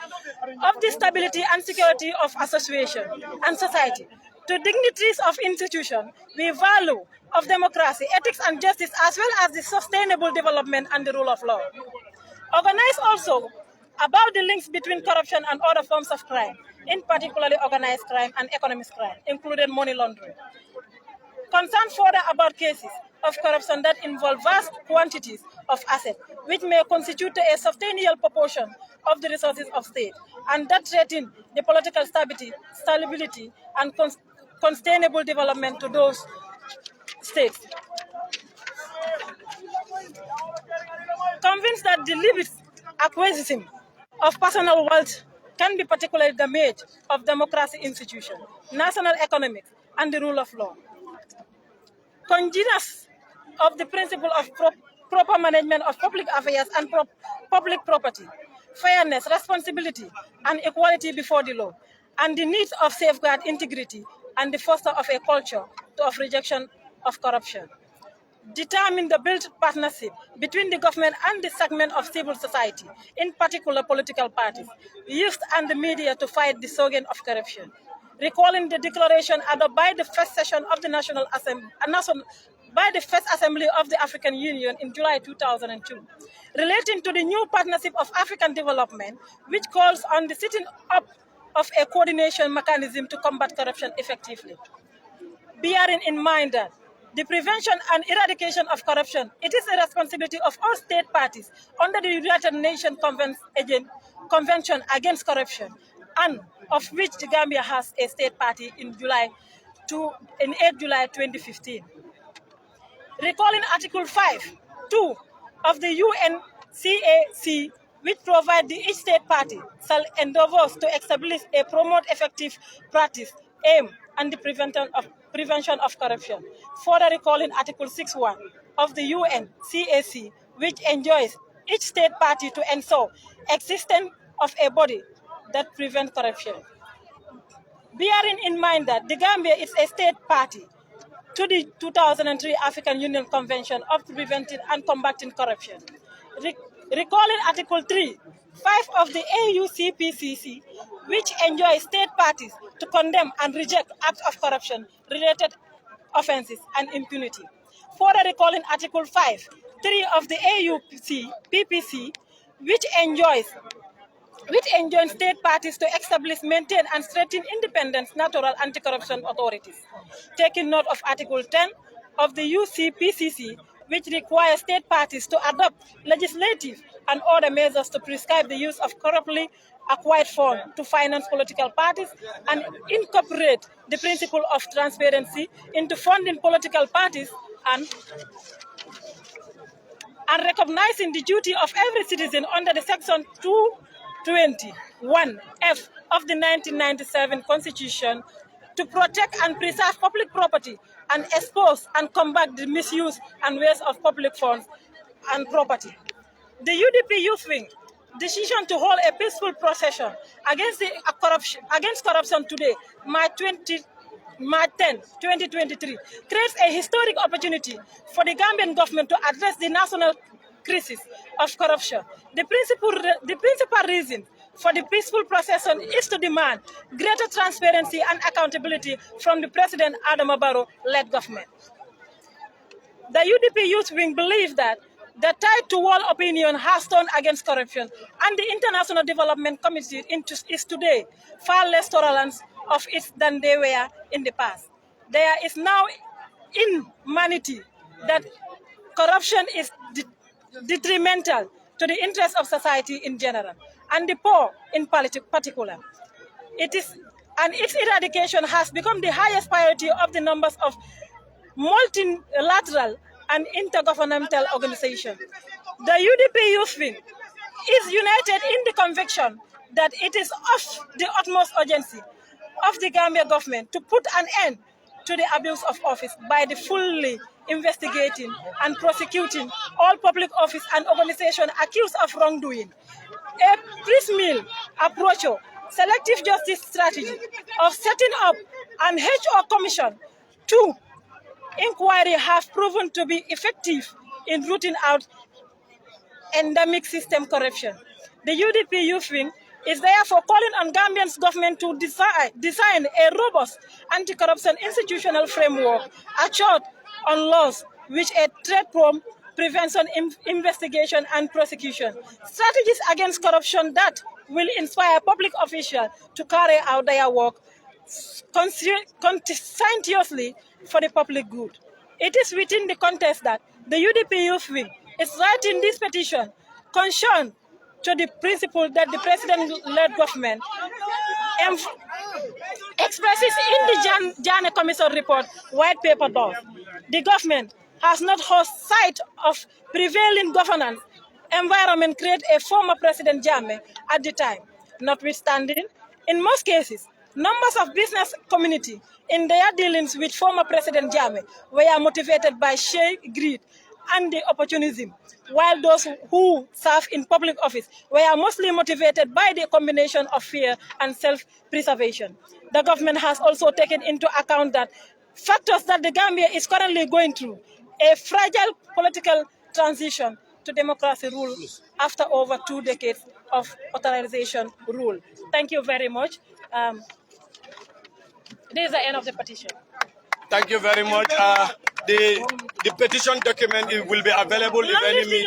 of the stability and security of association and society, to dignitaries of institutions, we value of democracy, ethics and justice, as well as the sustainable development and the rule of law. Organize also about the links between corruption and other forms of crime, in particularly organized crime and economic crime, including money laundering. Concern further about cases of corruption that involve vast quantities of assets, which may constitute a substantial proportion of the resources of state, and that threaten the political stability and sustainable development to those states. Convinced that the deliberate acquisition of personal wealth can be particularly damage of democracy institutions, national economics, and the rule of law. Conscious of the principle of proper management of public affairs and public property, fairness, responsibility, and equality before the law, and the need of safeguard integrity and the foster of a culture of rejection of corruption. Determine the built partnership between the government and the segment of civil society, in particular political parties, youth and the media to fight the slogan of corruption. Recalling the declaration adopted by the first session of the National Assembly, by the First Assembly of the African Union in July 2002, relating to the new partnership of African development, which calls on the setting up of a coordination mechanism to combat corruption effectively. Bearing in mind that the prevention and eradication of corruption. It is the responsibility of all state parties under the United Nations Convention Against Corruption, and of which the Gambia has a state party in 8 July 2015. Recalling Article 5.2 of the UNCAC, which provides each state party shall endeavor to establish a promote effective practice, aim, and the prevention of corruption. Further recalling Article 6.1 of the UNCAC, which enjoins each state party to ensure existence of a body that prevents corruption. Bearing in mind that the Gambia is a state party to the 2003 African Union Convention of Preventing and Combating Corruption. Recalling Article 3.5 of the AUCPCC, which enjoins state parties to condemn and reject acts of corruption-related offences and impunity. Further recalling Article 5.3 of the AUPPC, which enjoins state parties to establish, maintain, and strengthen independent natural anti-corruption authorities. Taking note of Article 10 of the UCPCC, which requires state parties to adopt legislative and other measures to prescribe the use of corruptly acquired funds to finance political parties and incorporate the principle of transparency into funding political parties, and recognizing the duty of every citizen under the Section 221F of the 1997 Constitution to protect and preserve public property and expose and combat the misuse and waste of public funds and property. The UDP Youth Wing decision to hold a peaceful procession against corruption today, March 10, 2023, creates a historic opportunity for the Gambian government to address the national crisis of corruption. The principal reason for the peaceful procession is to demand greater transparency and accountability from the President Adama Barrow-led government. The UDP Youth Wing believes that the tide to world opinion has turned against corruption, and the International Development Community is today far less tolerant of it than they were in the past. There is now inhumanity that corruption is detrimental to the interests of society in general, and the poor in particular. Its eradication has become the highest priority of the numbers of multilateral and intergovernmental organizations. The UDP Youth Wing is united in the conviction that it is of the utmost urgency of the Gambia government to put an end to the abuse of office by the fully investigating and prosecuting all public office and organizations accused of wrongdoing. A piecemeal approach, selective justice strategy of setting up an HR commission to inquiry have proven to be effective in rooting out endemic system corruption. The UDP Youth Wing is therefore calling on Gambia's government to design a robust anti-corruption institutional framework, assured on laws which aid threat-prone prevention, investigation, and prosecution. Strategies against corruption that will inspire public officials to carry out their work conscientiously for the public good. It is within the context that the UDP Youth Wing is writing this petition concerned to the principle that the president-led government expresses in the Janneh Commission report white paper does. The government has not lost sight of prevailing governance environment created a former President Jammeh at the time. Notwithstanding, in most cases, numbers of business community in their dealings with former President Jammeh were motivated by sheer greed and the opportunism, while those who serve in public office were mostly motivated by the combination of fear and self-preservation. The government has also taken into account that factors that the Gambia is currently going through, a fragile political transition to democracy rule after over 2 decades of authorization rule. Thank you very much. This is the end of the petition. Thank you very much. The petition document will be available if any meeting.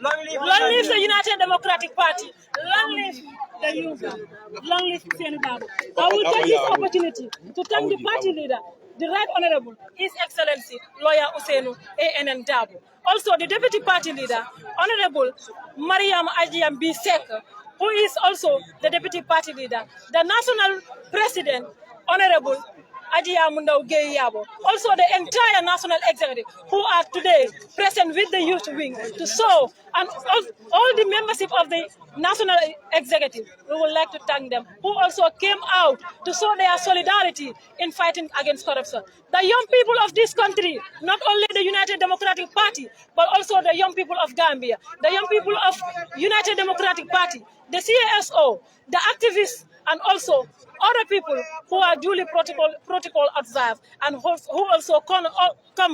Long live the United Democratic Party. Long live the youth. Long live Kseni Babu. I will take this opportunity to thank the party leader, the Right Honorable His Excellency Lawyer Ousainou A.N.N. Darboe. Also, the Deputy Party Leader, Honorable Mariam Ajiam B. Sek, who is also the Deputy Party Leader, the National President, Honorable Ajia Mundau Geyabo, also the entire National Executive who are today present with the youth wing to show, and all the membership of the National Executive, we would like to thank them, who also came out to show their solidarity in fighting against corruption. The young people of this country, not only the United Democratic Party, but also the young people of Gambia, the young people of United Democratic Party, the CASO, the activists, and also other people who are duly protocol observed and who also come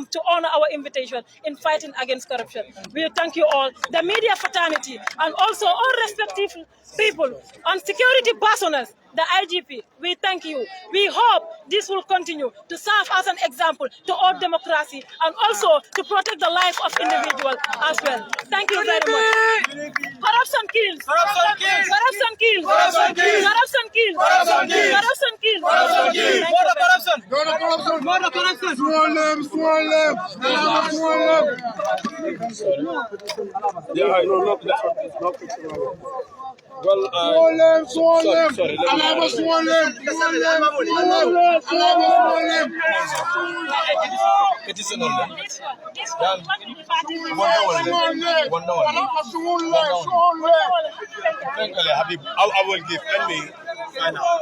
to honor our invitation in fighting against corruption. We thank you all, the media fraternity, and also all respective people and security personnel, the IGP. We thank you. We hope this will continue to serve as an example to all democracy and also to protect the life of individuals as well. Thank you very much. Corruption kills. Corruption kills. Corruption kills. Corruption kills. Corruption kills. Corruption kills. Corruption kills. Corruption kills. More corruption. More corruption. More corruption. Swallow. Yeah, no. Well, sorry. Petition on them. I will give. Let me find out.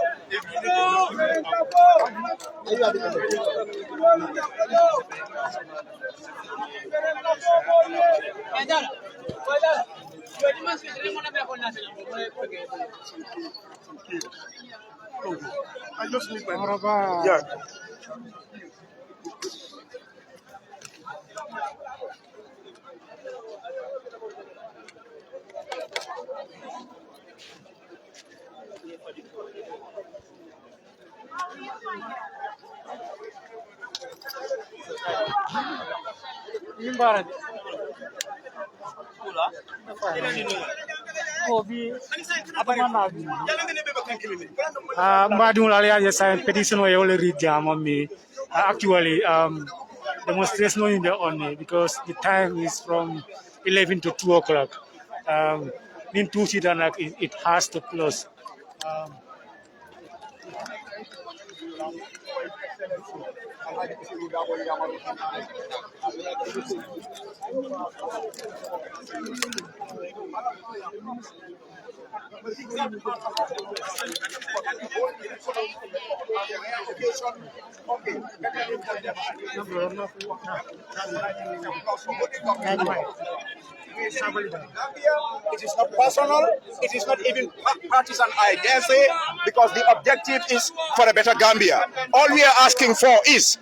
I just need my yeah. Petition way only read jam on me. Actually, demonstration in the only because the time is from 11 to 2 o'clock. In 2 season, it has to close. It is not personal, it is not even partisan, I dare say, because the objective is for a better Gambia. All we are asking for is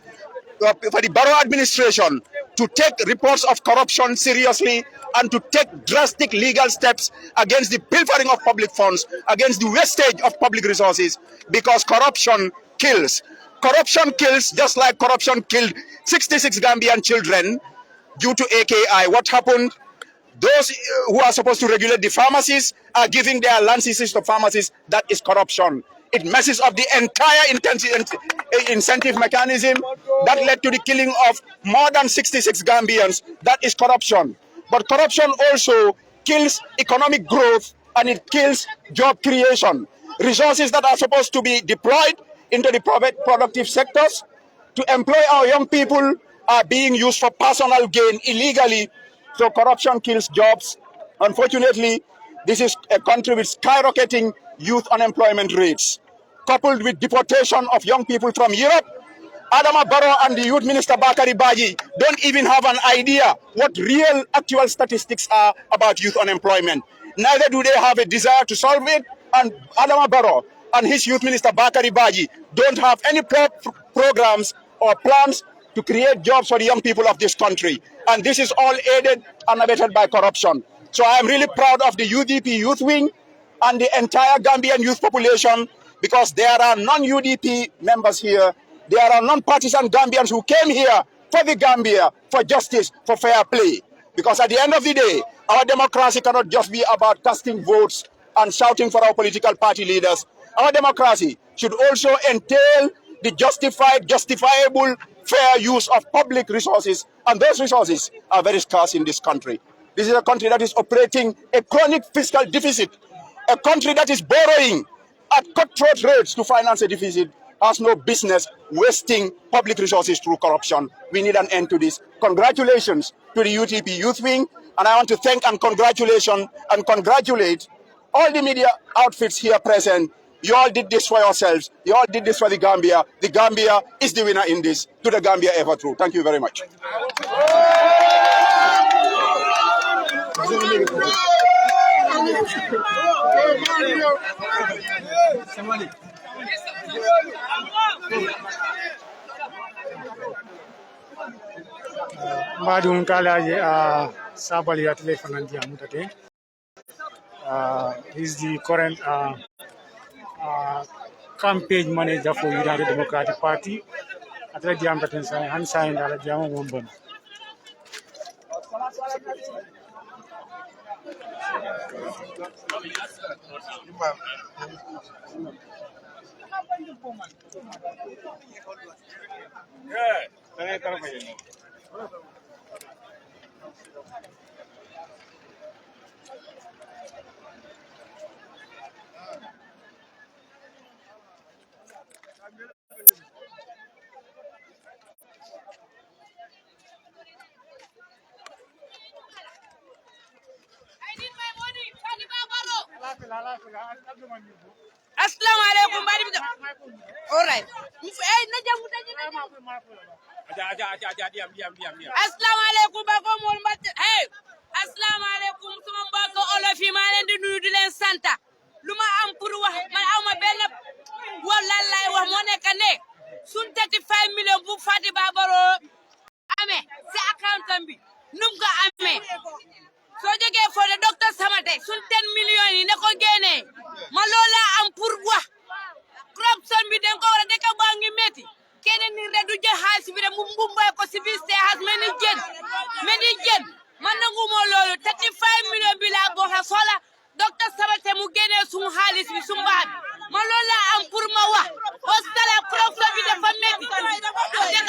for the borough administration to take reports of corruption seriously and to take drastic legal steps against the pilfering of public funds, against the wastage of public resources, because corruption kills. Corruption kills just like corruption killed 66 Gambian children due to AKI. What happened? Those who are supposed to regulate the pharmacies are giving their licenses to pharmacies. That is corruption. It messes up the entire incentive mechanism that led to the killing of more than 66 Gambians. That is corruption. But corruption also kills economic growth and it kills job creation. Resources that are supposed to be deployed into the productive sectors to employ our young people are being used for personal gain illegally. So corruption kills jobs. Unfortunately, this is a country with skyrocketing youth unemployment rates. Coupled with deportation of young people from Europe, Adama Barrow and the Youth Minister 𝒂𝒊𝒏𝒈 don't even have an idea what real actual statistics are about youth unemployment. Neither do they have a desire to solve it, and Adama Barrow and his Youth Minister 𝒂𝒊𝒏𝒈 don't have any programs or plans to create jobs for the young people of this country. And this is all aided and abetted by corruption. So I am really proud of the UDP Youth Wing and the entire Gambian youth population, because there are non-UDP members here. There are non-partisan Gambians who came here for the Gambia, for justice, for fair play. Because at the end of the day, our democracy cannot just be about casting votes and shouting for our political party leaders. Our democracy should also entail the the justifiable, fair use of public resources, and those resources are very scarce in this country. This is a country that is operating a chronic fiscal deficit. A country that is borrowing at cutthroat rates to finance a deficit has no business wasting public resources through corruption. We need an end to this. Congratulations to the UTP Youth Wing, and I want to thank and congratulate all the media outfits here present. You all did this for yourselves. You all did this for the Gambia. The Gambia is the winner in this. To the Gambia ever true. Thank you very much. Madun Kalaje Sabali at Lefanandia Mutate. He's the current campaign manager for United Democratic Party. At the Jam that is unsigned at the Jam Wombon. Assalamu alaikum bari biga. All right. Na jamu Assalamu alaikum ba ko mol mat. Hey. Assalamu alaikum suma mbako olofi ma len di nuyu di len santa. Luma am pour wax man awma ben wallahi wax mo nek ne. Sun 35 millions bu Fati Babaro amé ci account bi num ko amé. So joge for the doctor samate sun 10 millions yi ne ko gene ma lola am pour wax corruption bi den ko wara de ka bangi metti kenen ni redu je halis bi de mu mbumboy ko ci biste has meni jen man nangu mo lolu 35 millions bi la bo ha sola docteur samate mu gene sun halis bi sun baat ma lola am pour ma wax wasala corruption bi dafa metti de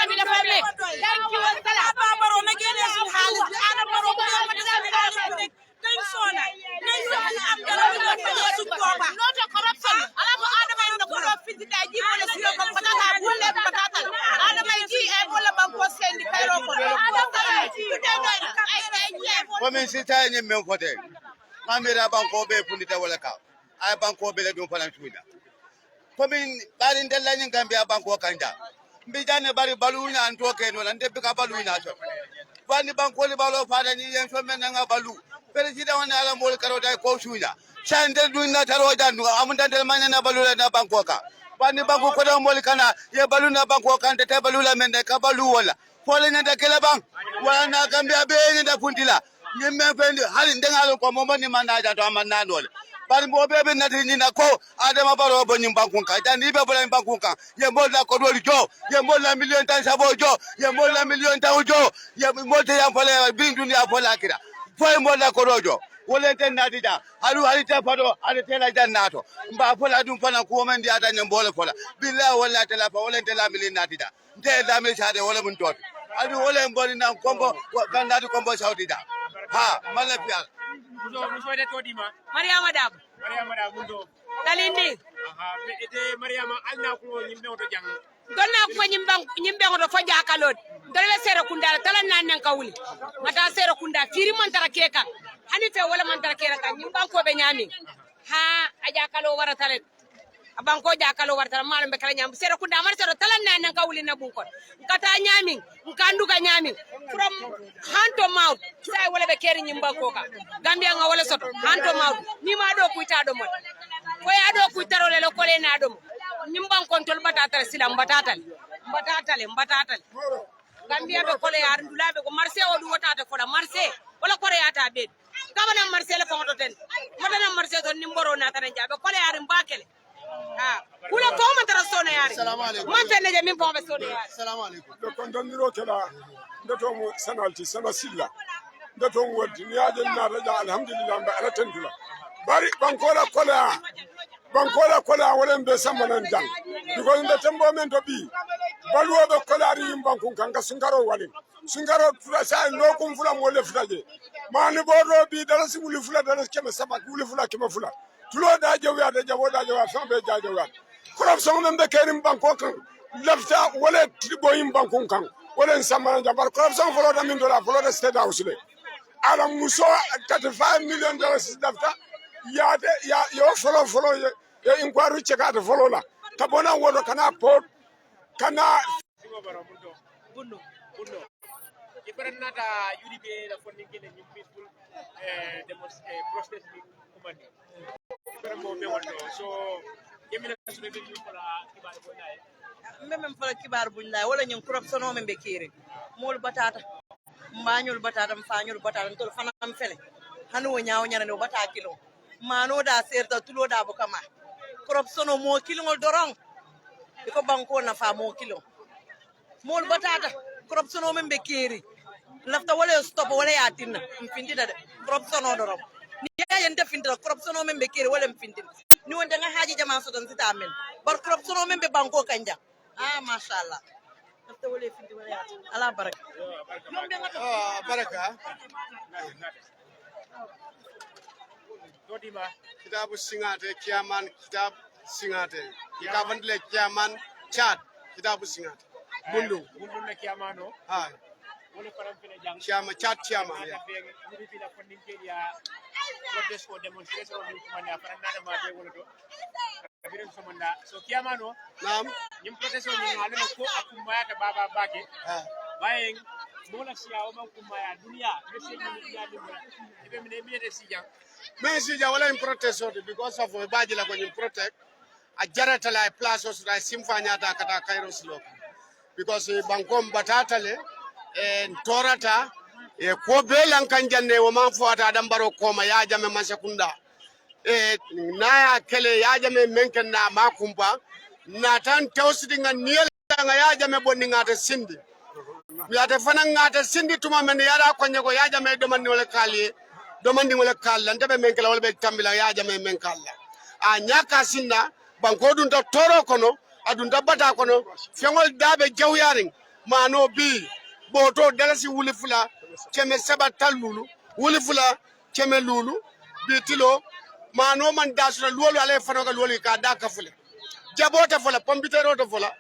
bi dafa metti thank you wasala babaro na gene sun halis bi ana baro ko nañ sona am dara su boba noto corruption ala ko adama en ko fitita ji wala silo ko patata bulle patata adama ji e wala banko sendi kayro ko ko min sita ni men ko de mamira banko be fundita wala ka ay banko be le dum falan tuida ko min bari ndella ni Gambia banko kanja mbi jane bari balunya anto ke no lande be ka balunya to wani banko li balo fada ni yen so men nga balu president woni ala mol karota ko suja chande dunna taro jandu amunda del manya balu na banko ka wani banko ko do mol kana ye balu na banko kan te balu la men ka balu wala fole nyanda kele bang wala na Gambia be nyanda puntila nyimme fendi hali ndenga ko mo ni manaja to amanna dole bari mo bebe nati ni na ko adama baro bo nyim banko ka tani be bola banko ka ye mol la ko do jo ye mol la million tan sabo jo ye mol la million tan jo ye mol te ya fole bindu ni afola kira foy mol la ko do wala ten nati da halu hali te fado ale te la jannato mba fola dum fana ko men di ata nyam bole fola billahi wala te la fa wala te la million nati da te la mi sade wala mun tot adu wala mboli na kombo kan nati kombo saudi da ha malafial muso de todima Mariama Dab mundo dalindi ete Mariama alna ko nyimbe to jang donna ko nyimbe ko fo jakalod dole sere kunda talan nan kawuli mata sere kunda firi man tara keka hanite wala man tara keka nyimba ko be nyami ha ajakalo wara talet abanko jakalo wara talet malam be kala nyam sere kunda mar sere talan nan kawuli na bunkon kata nyami nkanduga nyami from hand to mouth sai wala be keri nyimba ko ka Gambia nga wala soto hand to mouth ni ma do kuita do mon ko ya do kuitaro le ko le na do nyimba kontol batatal silam batatal Gambia be ko le yar ndulabe ko marché o du wotata ko la marché wala ko reata be kabana marché le fonto ten madana marché to nimboro na tan jabe ko le yar mbakele ha kula ko man tara sona yar assalamu alaikum man tele je min fo be sona yar assalamu alaikum do kon don niro kala ndoto mo sanalti sana silla ndoto mo wadi ni ajen na raja alhamdulillah ba ala tendula bari banko la kola bankola kola wala mbe samanan jang because the tembo men to be baluwa be kola ri bankun kan ka sungaro wale sungaro fula sa no kum fula mo le fulaje mani bodo bi dala si wuli fula dala kema sabak wuli fula kema fula tulo da jaw ya da jaw da jaw fa be jaw ya korop so men be kerim banko kan lafta wala tribo yim bankun kan wala samanan jabar korop so folo da min dola folo da state house le ala muso $35 million lafta ya yo follow ya inquiry check out follow la tabona wodo kana port kana bunno ibaranata UDP la funding kele ni peaceful protest ni kumani ibarambo be wondo so yemina sube be fola kibar bonaye memem fola kibar bonaye wala ñun corruption o membe kire mol batata mbañul batata mfañul batata tol fanam fele hanu wo nyaaw nyana no bata kilo mano da serta tulo da bokama corruption o mo kilo ngol dorong ko banko na fa mo kilo mol batata corruption o membe kiri lafta wala stop wala yatina mfindi da corruption o dorong ni yente finta corruption o membe kiri wala mfindi ni wonde nga haji jama so don sita men bar corruption o membe banko kanja mashallah lafta wala findi wala yatina ala baraka baraka dodima kitabu singate kiaman kitab singate ikavandle kiaman chat kitabu singate bundu na kiamano ha wala param fele jang kiama chat kiama ya UDP la funding kele ya protest for demonstration ni kumani aparana da mabe wala do kabirin somanda so kiamano nam nyim protest ni ngale ko akumaya ta baba bake bayeng mola siya o man kumaya dunia message ni dunia dimba ibe mine miete siya Messi wala in protest because of baji la kwenye protect a jarata la place os la simfanya ta kata kairos lo because bankom batata le torata ko belan kan janne wo man fuata dan baro koma ya jame man sekunda na kele ya jame menken na makumba na tan tawsidi nga niel nga ya jame bonni ngata sindi mi ate fana ngata sindi tuma men yara konye ko ya jame do man wala kali domandi wala kala ndabe menkala wala be tambila ya jame menkala a nyaka sinna banko dun ta toro kono adun ta bata kono fengol dabe jawyaring mano bi boto dalasi wuli fula keme sabata lulu wuli fula keme lulu bitilo mano man dasra lulu ale fano ka lulu ka daka fule jabota fula pompitero to fula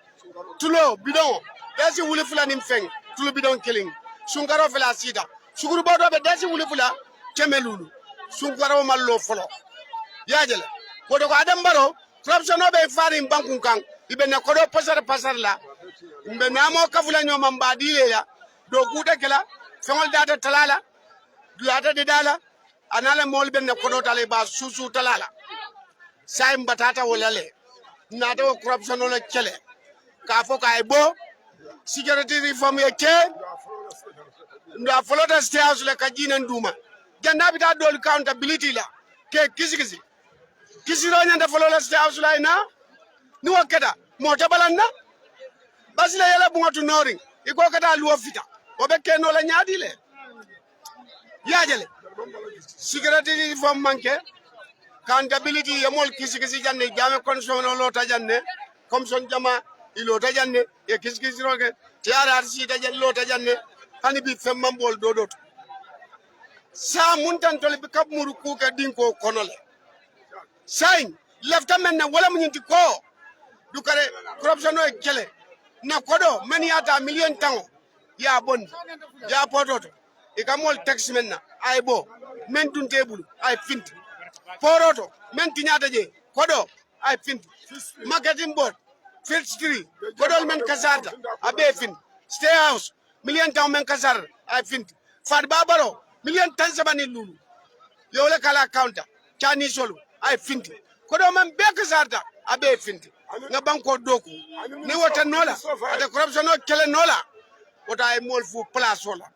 tulo bidon dasi wuli fula nim feng tulo bidon killing sungaro fula sida suguru bodo be dasi wuli fula kemelulu sunkaro mallo folo yajela ko do adam baro corruption be farim bankun kan ibe ne ko do pasar la mbe namo kafula nyoma mbadile ya do gude kala fengol data talala data de dala anala mol ben ne ko do tale ba susu talala say mbatata wala le na do corruption la kele ka fo kay bo security reform ye ke ndo flota stairs le kajina nduma jannabi ta dol accountability la ke kisi ro nyanda folo la staff la ina ni wakata mo tabalanna basila yala bungatu nori iko kata luo fita obe keno la nyaadi le yajele security reform manke accountability yamol kisi janne jame constitution lo ta janne comme son jama ilo ta janne e kisi ro ke TRRC ta janne lo ta janne hani bi femmam bol dodot sa muntan tole bi kab muru ku ka dinko konole sain lefta men na wala munyinti ko du kare corruption o kele na kodo men yata million tango ya bon ya pototo e kamol tax men na ay bo men dun tebulu ay finti poroto men tinyata je kodo ay finti marketing board field street kodo men kasarta abe fin stay house million tango men kasar ay finti fad babaro million tan sabani lulu yole kala counter chani solo ay finti kodo man be kasarta abe finti nga banko doku ni wota nola ata corruption no kele nola wota ay mol fu place wala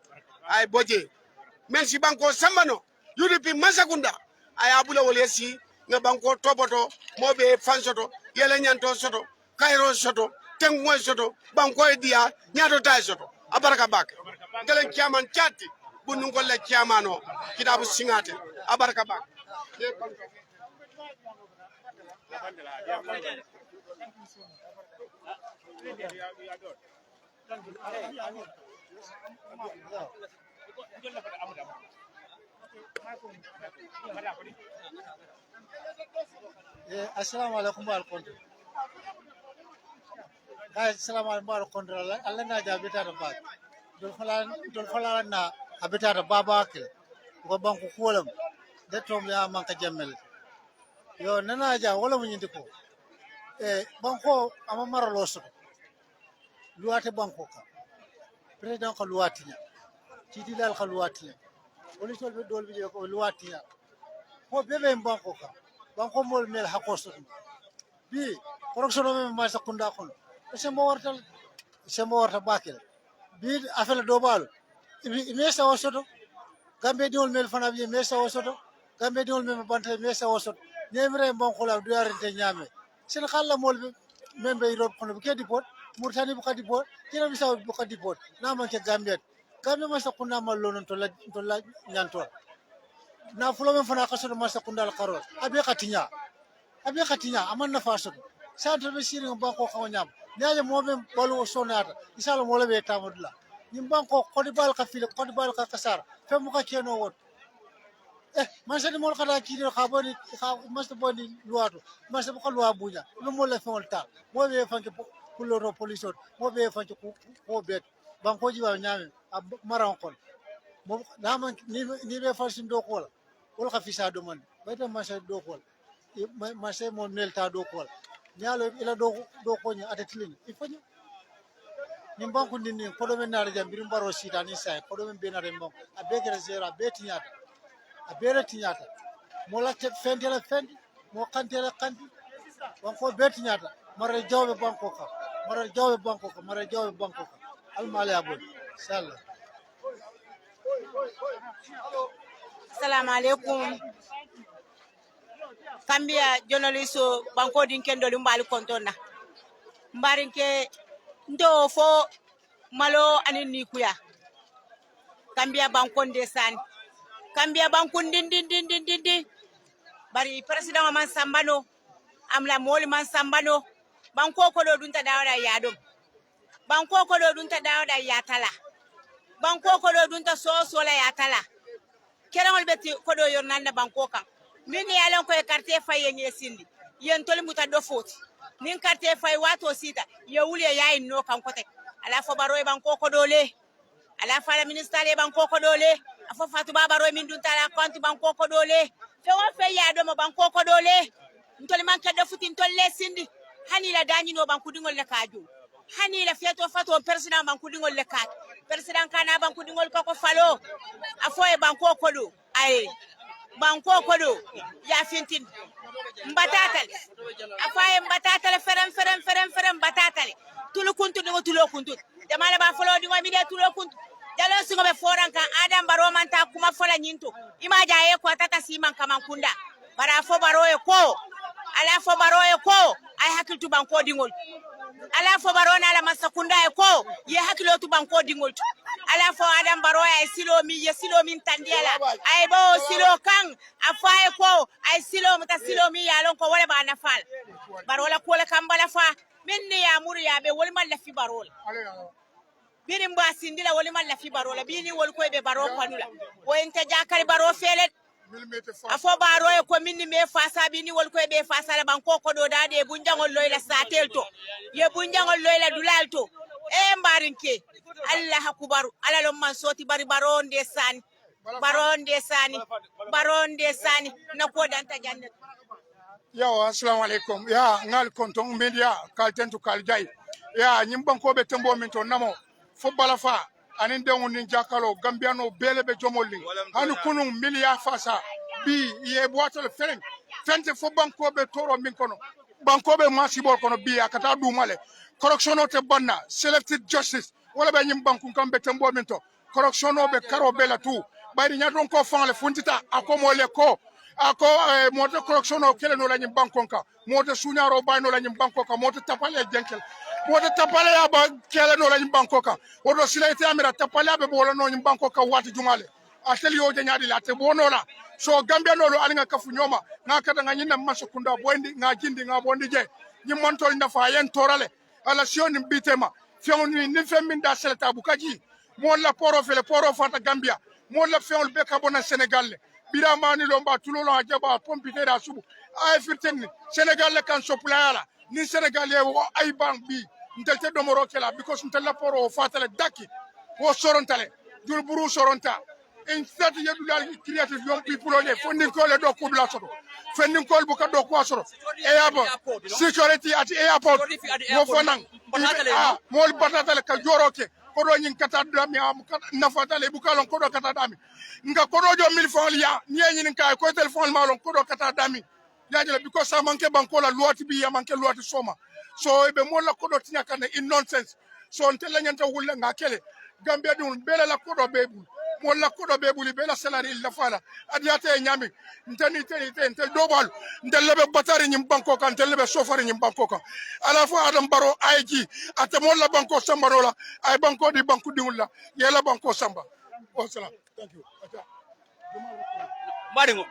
ay boje men si banko sambano UDP masakunda ay abula wole si nga banko toboto mobe fansoto yele nyanto soto kairo soto tengmo soto banko e dia nyato tay soto abaraka bak ngalen kiaman chatti bunu ngolle kiamano kitabu singate abaraka bak Assalamu alaikum warahmatullahi. Guys, assalamu alaikum warahmatullahi. Allah na jabita da ba. Dol khala na habita da baba ke. Ko ban ku kolam. Da tom ya man ka jammel. Yo nana ja wala mun yindiko. Banko ama mara loso. Luwate banko ka. President ka luwatinya. Titi dal ka luwatinya. Woni sol be dol bi ko luwatinya. Ko bebe banko ka. Banko mol mel hakoso. Bi corruption me ma sakunda kon. Sembo warta bakel. Bi afela do balu. Mesa wosoto. Gambe diol mel fana bi mesa wosoto. Gambe diol mel bante mesa wosoto. Nemre banko la do yarinte nyame. Sen khalla mol membe Europe kono ke dipot Mauritanie bu ka dipot Guinée Bissau bu ka dipot na man ke Gambia ma sakunda mal lonon to la nyanto na fulo men fana kaso ma sakunda al qaror abi khatinya aman na faso santo be siri banko ko nyam nyaje mo be balu sonata isala mo le be tamudla nim banko ko di bal ka fil ko di bal ka kasar fe mu ka keno wot man sa mol kada kiri khaboni mas boni luato mas ko lua buja no mo le fonta mo be fanke kuloro police mo be fanke ko bet banko jiwa nyame maran kon mo dama ni be fasin do ko wala ka fisa do man bayta mas do ko mas mo melta do ko nyalo ila do ko ni atatlin ifanyo ni banko ni ko do men na jambirim baro sita ni sai ko do men be na rembo abegere zero betinyata abere tinyata mola te fendela fendi mo kantela kanti banko betinyata mara jawbe banko ka al mali abul sallah. Assalamu alaikum. Kambia journalist banko din kendo mbali kontona mbarinke ndo fo malo anin ni kuya Kambia banko ndesan Kambia banko din bari president man sambano amla moli man sambano banko ko do dunta dawda yadum banko ko do dunta dawda yatala banko ko do dunta so la yatala kerangol beti ko do yornanda banko kan min yalon ko e carte fay en sindi yen tole muta do foti nin carte fay wato sita ye wuli yayi no kan kotek ala fo baro e banko ko dole ala fala ministre e banko ko dole afo fatu babaro min dunta la compte banko ko dole fe won fe yado mo banko ko dole ntole man kadda futi ntole sindi hani la dañi no banku dingol le kaju hani la fieto fato president banku dingol le kat president kana banku dingol ko falo afo e banko ko do ay banko ko do ya fintin mbatatal afaye mbatatal ferem mbatatal tulu kuntu dingo tulo kuntu jamala ba falo dingo mi de tulo kuntu jalo singo be foranka adam baro man ta kuma fola nyinto imaja e ko tata siman kamankunda bara fo baro e ko ala fo baro e ko ay hakiltu banko dingol ala fo baro na la masakunda e ko ye hakilo tu banko dingol ala fo adam baro ay silo mi tandiala ay bo silo kan afaye ko ay silo mata silo mi yalon ko wala ba nafal baro la ko la kambala fa minni ya muru ya be wol man la fi baro bini mba sindila wol man la fi baro la bini wol ko be baro panula wo enta jakari baro felet afo baro e ko minni me fasa bini wol ko be fasa la banko ko do dade bunjangol loyla satel to ye bunjangol loyla dulal to e mbarinke allah akubaru ala lo man soti bari baron de sani na ko danta jannet. Yo, assalamu alaikum. Ya, ngal konton media kaltentu kaljay. Ya, nyimban ko be tembo min to namo fo balafa anin dengu nin jakalo gambiano belebe jomolli hani kunun milia fasa bi ye boatel fereng fente fo banko be toro min kono banko be masibol kono bi akata du male corruption te banna selected justice wala be nyim banku kambe tembo min to corruption be karo bela tu bayri nyadon ko fanle funtita akomo le ko ako moto corruption o kele no la nyim banko ka moto sunyaro bayno la nyim banko ka moto tapale jenkel moto tapale ya ba kele no la nyim banko ka wodo silete amira tapale be bolo no nyim banko ka wati jumale ateli o janyadi la te bonola so Gambia no lo alinga kafu nyoma na kata nga nyina masukunda bondi nga jindi nga bondi je ni montol na fa yen torale ala sioni bitema fioni ni femin da selta bukaji mo la poro fele poro fata Gambia mo la fiol be kabona Senegal bira mani lomba tulolo ajaba pompite da subu ay firten Senegal kan soplala ni Senegal e wo ay bang bi ntelte domoro kela because ntella poro fatale daki wo sorontale dul buru soronta instead yedulal creative young people on funding call do ko bla soto funding call bu ka do ko soro airport security at airport wo fonang mol batatale ka joroke ko do nyin kata dami am nafatale bu kalon ko do kata dami nga ko do jo mil fon ya nyen ka ko telephone malon ko do kata dami yajela because sa manke banko la loi bi ya manke loi soma so be mo la ko do tinya kan in nonsense so ntela nyanta wulla ngakele Gambia dun bela la ko do bebu mo la ko do bebu li bela salary la fala adiate nyami ntani ntel dobal ntel lebe batari nyim banko kan ntel lebe sofari nyim banko kan ala fo adam baro ayji ate mo la banko sambaro la ay banko di banko diwla yela banko samba wa salam thank you Maringo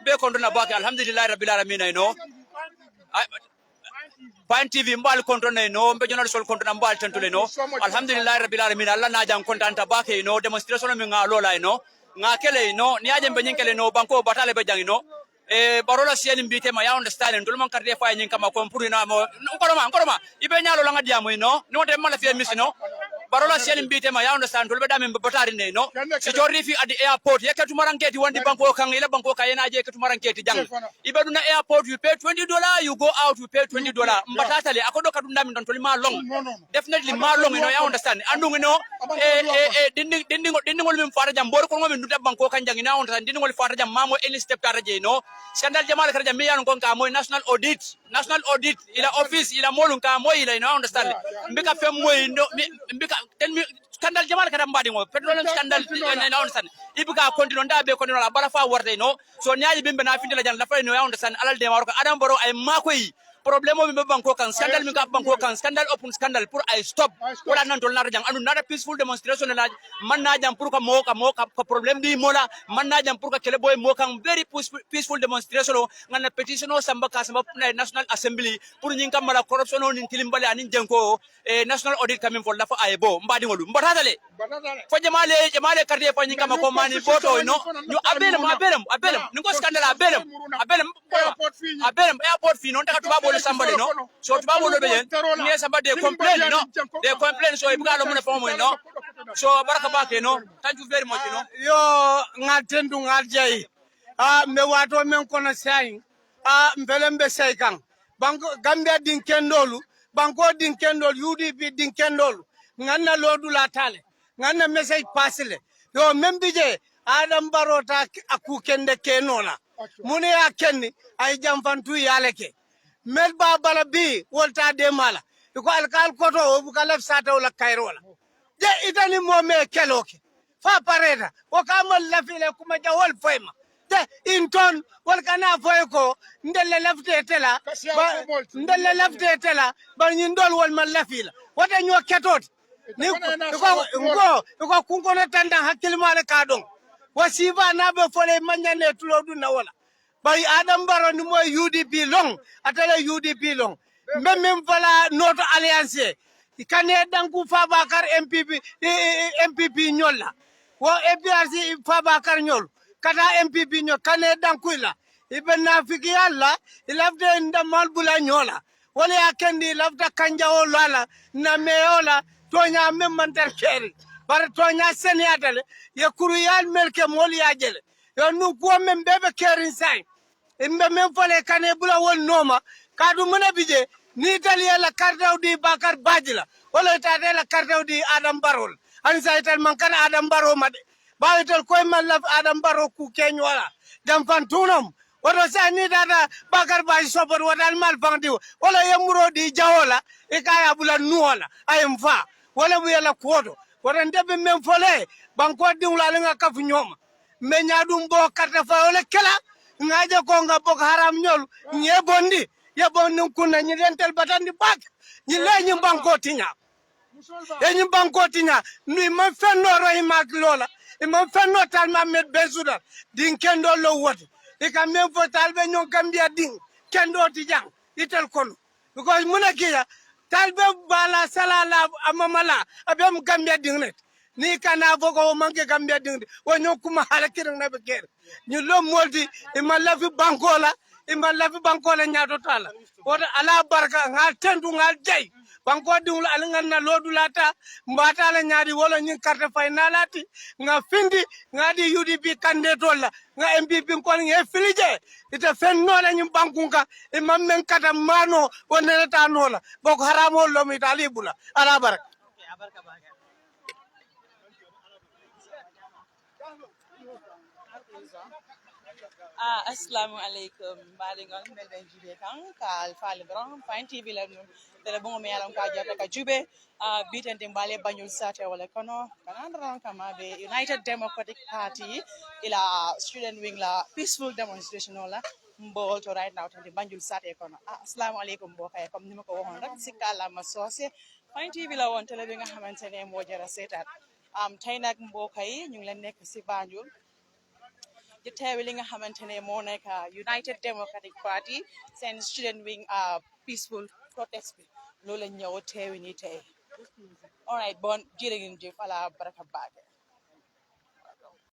be kontona bake alhamdulillah rabbil alamin no Pan TV mbal kontona no be jonal sol kontona mbal tantule no alhamdulillah rabbil alamin Allah na jang kontanta bake no demonstration mi nga lola no nga kele no ni aje be nyinkele no banko batale be jangi no barola sieni mbite ma ya understand ndul man carte fa nyin kama ko pour na mo nkoroma ibe nyalo la ngadiya mo no no de mala fi miss no barola sieni mbite ma ya understand ndul be dame batari ne no si jorri fi at the airport yakatu maranketi wandi banko kan ila banko kayena je katu maranketi jang ibe duna airport you pay $20 you go out you pay $20 mbatatale akodo kadu ndami don toli ma long definitely ma long no ya understand andu no dindingol mim fara jam bor ko ngom nduta banko kan jang na understand dindingol fara jam mamo any step taraje no scandal jamal kara jam yan kon ka moy national audit ila office ila molun ka moy ila no understand mbika fem moy no mbika scandal jamal kara mbadi ngo petrol scandal no understand ibuka continue ndabe continue la bala fa warde no so nyaaji bimbe na findela jan la fay no ya understand alal de maroko adam baro ay makoy problème mi banko kan scandal mi ka banko kan scandal open scandal pour ay stop wala nan tol nar jang andu nada peaceful demonstration la man na jam pour ka moka ko problème di mola man na jam pour ka kele boy mo kan very peaceful demonstration ngana petition o samba national assembly pour nyin kam mala corruption on tilimbale anin jenko national audit kamin fo la fa ay bo mbadi ngolu mbatatale fo jamale carte fa nyin kam ko mani boto no ñu abelem ni ko scandal abelem airport fi non taka tuba bolu sambale no so tuba bolu be yen ni samba de complain so ibuka lo mun fa mo no so baraka bake no thank you very much no yo ngatendu ngarjay me wato men kono sai mbelembe sai kan banko Gambia din kendolu banko din kendol UDP din kendolu nganna lodu la tale nganna message pasile yo membije Adam Barota aku kende kenola mune ya kenni ay jamfantu yaleke mel ba bala bi wolta de mala ko alkal koto bu kalaf sata wala kayrola de itani mo me keloke fa pareda o kamal lafile kuma jawol fayma de inton wal kana foy ko ndelle lafte tela ba nyindol wal mal lafila wata nyo ketot ni ko kunko na tanda hakil mala kadon wasiba na be fole manyane tulodu na wala bay Adam Barrow ni moy UDP long atala UDP long même fala notre alliance kane danku Fabakar MPP nyolla wo APRC Fabakar nyol kata MPP nyol kane danku la ibe nafiki yalla ilafde ndamal bula nyola wala yakendi lafda kanjawo lala na meyola tonya memmanter keri bar tonya seniatale ye kuruyal melke mol yajele yo nu ko men bebe kerin sai imbe men fole kane bula won noma kadu mena bije ni taliya la kardaw di bakar bajila wala tade la kardaw di Adam Barrow an saytal man kana Adam Barrow made bawital koy man la Adam Barrow ku keny wala jam fan tunum wato sa ni dada bakar baji sobor wadal mal fangdi wala yemuro di jawola e kaya bula nuola ayem fa wala bu yala kodo wala ndebe men fole banko diwla nga kafu nyoma me nyaadum bo karta fa wala kala ngaje ko nga bok haram nyol nye bondi ya bonni kunna nyi dentel batandi bak nyi leñi banko tinya nui ma fenno roy mak lola imam fenno tal mamet besuda din kendo lo wote e kam men fo talbe nyon gambia din kendo ti jang itel kono because munakiya talbe bala salala amamala abem gambia din net ni kana fogo manke gambia din wo nyon kuma halakir na be ker ñu lo moldi imalla fi bankola nyaato tala wota ala barka ngal tendu ngal jay banko dum ala nganna lodulata mbata la nyaadi wala nyin carte finalati nga findi ngadi UDP candidat nga MPP ko ngi filije ita fenno la nyum bankunka e mammen kata mano wonne ta nola boko haramo lo mi talibula ala barka Assalamu alaikum baɗigol melɓe juuɓe kan kal faali dron Fine TV la ɗum tele bongo mi yalan ka jata ka juuɓe bitende mbale bañol sate wala kono kanandran kama ɓe United Democratic Party ila student wing la peaceful demonstration ola mbol to right now tande banjul sate kono assalamu alaikum bo kay comme nima ko waxon rek sikala ma sosé Fine TV la won tele bi nga xamantene mo jara setat tay nak mbokay ñu ngi leen nekk ci Banjul di teewi li nga xamantene moo nekk United Democratic Party seen student wing peaceful protest bi loolu la ñëw teewi ni tey all right bon jërë ngeen jëf ala baraka baake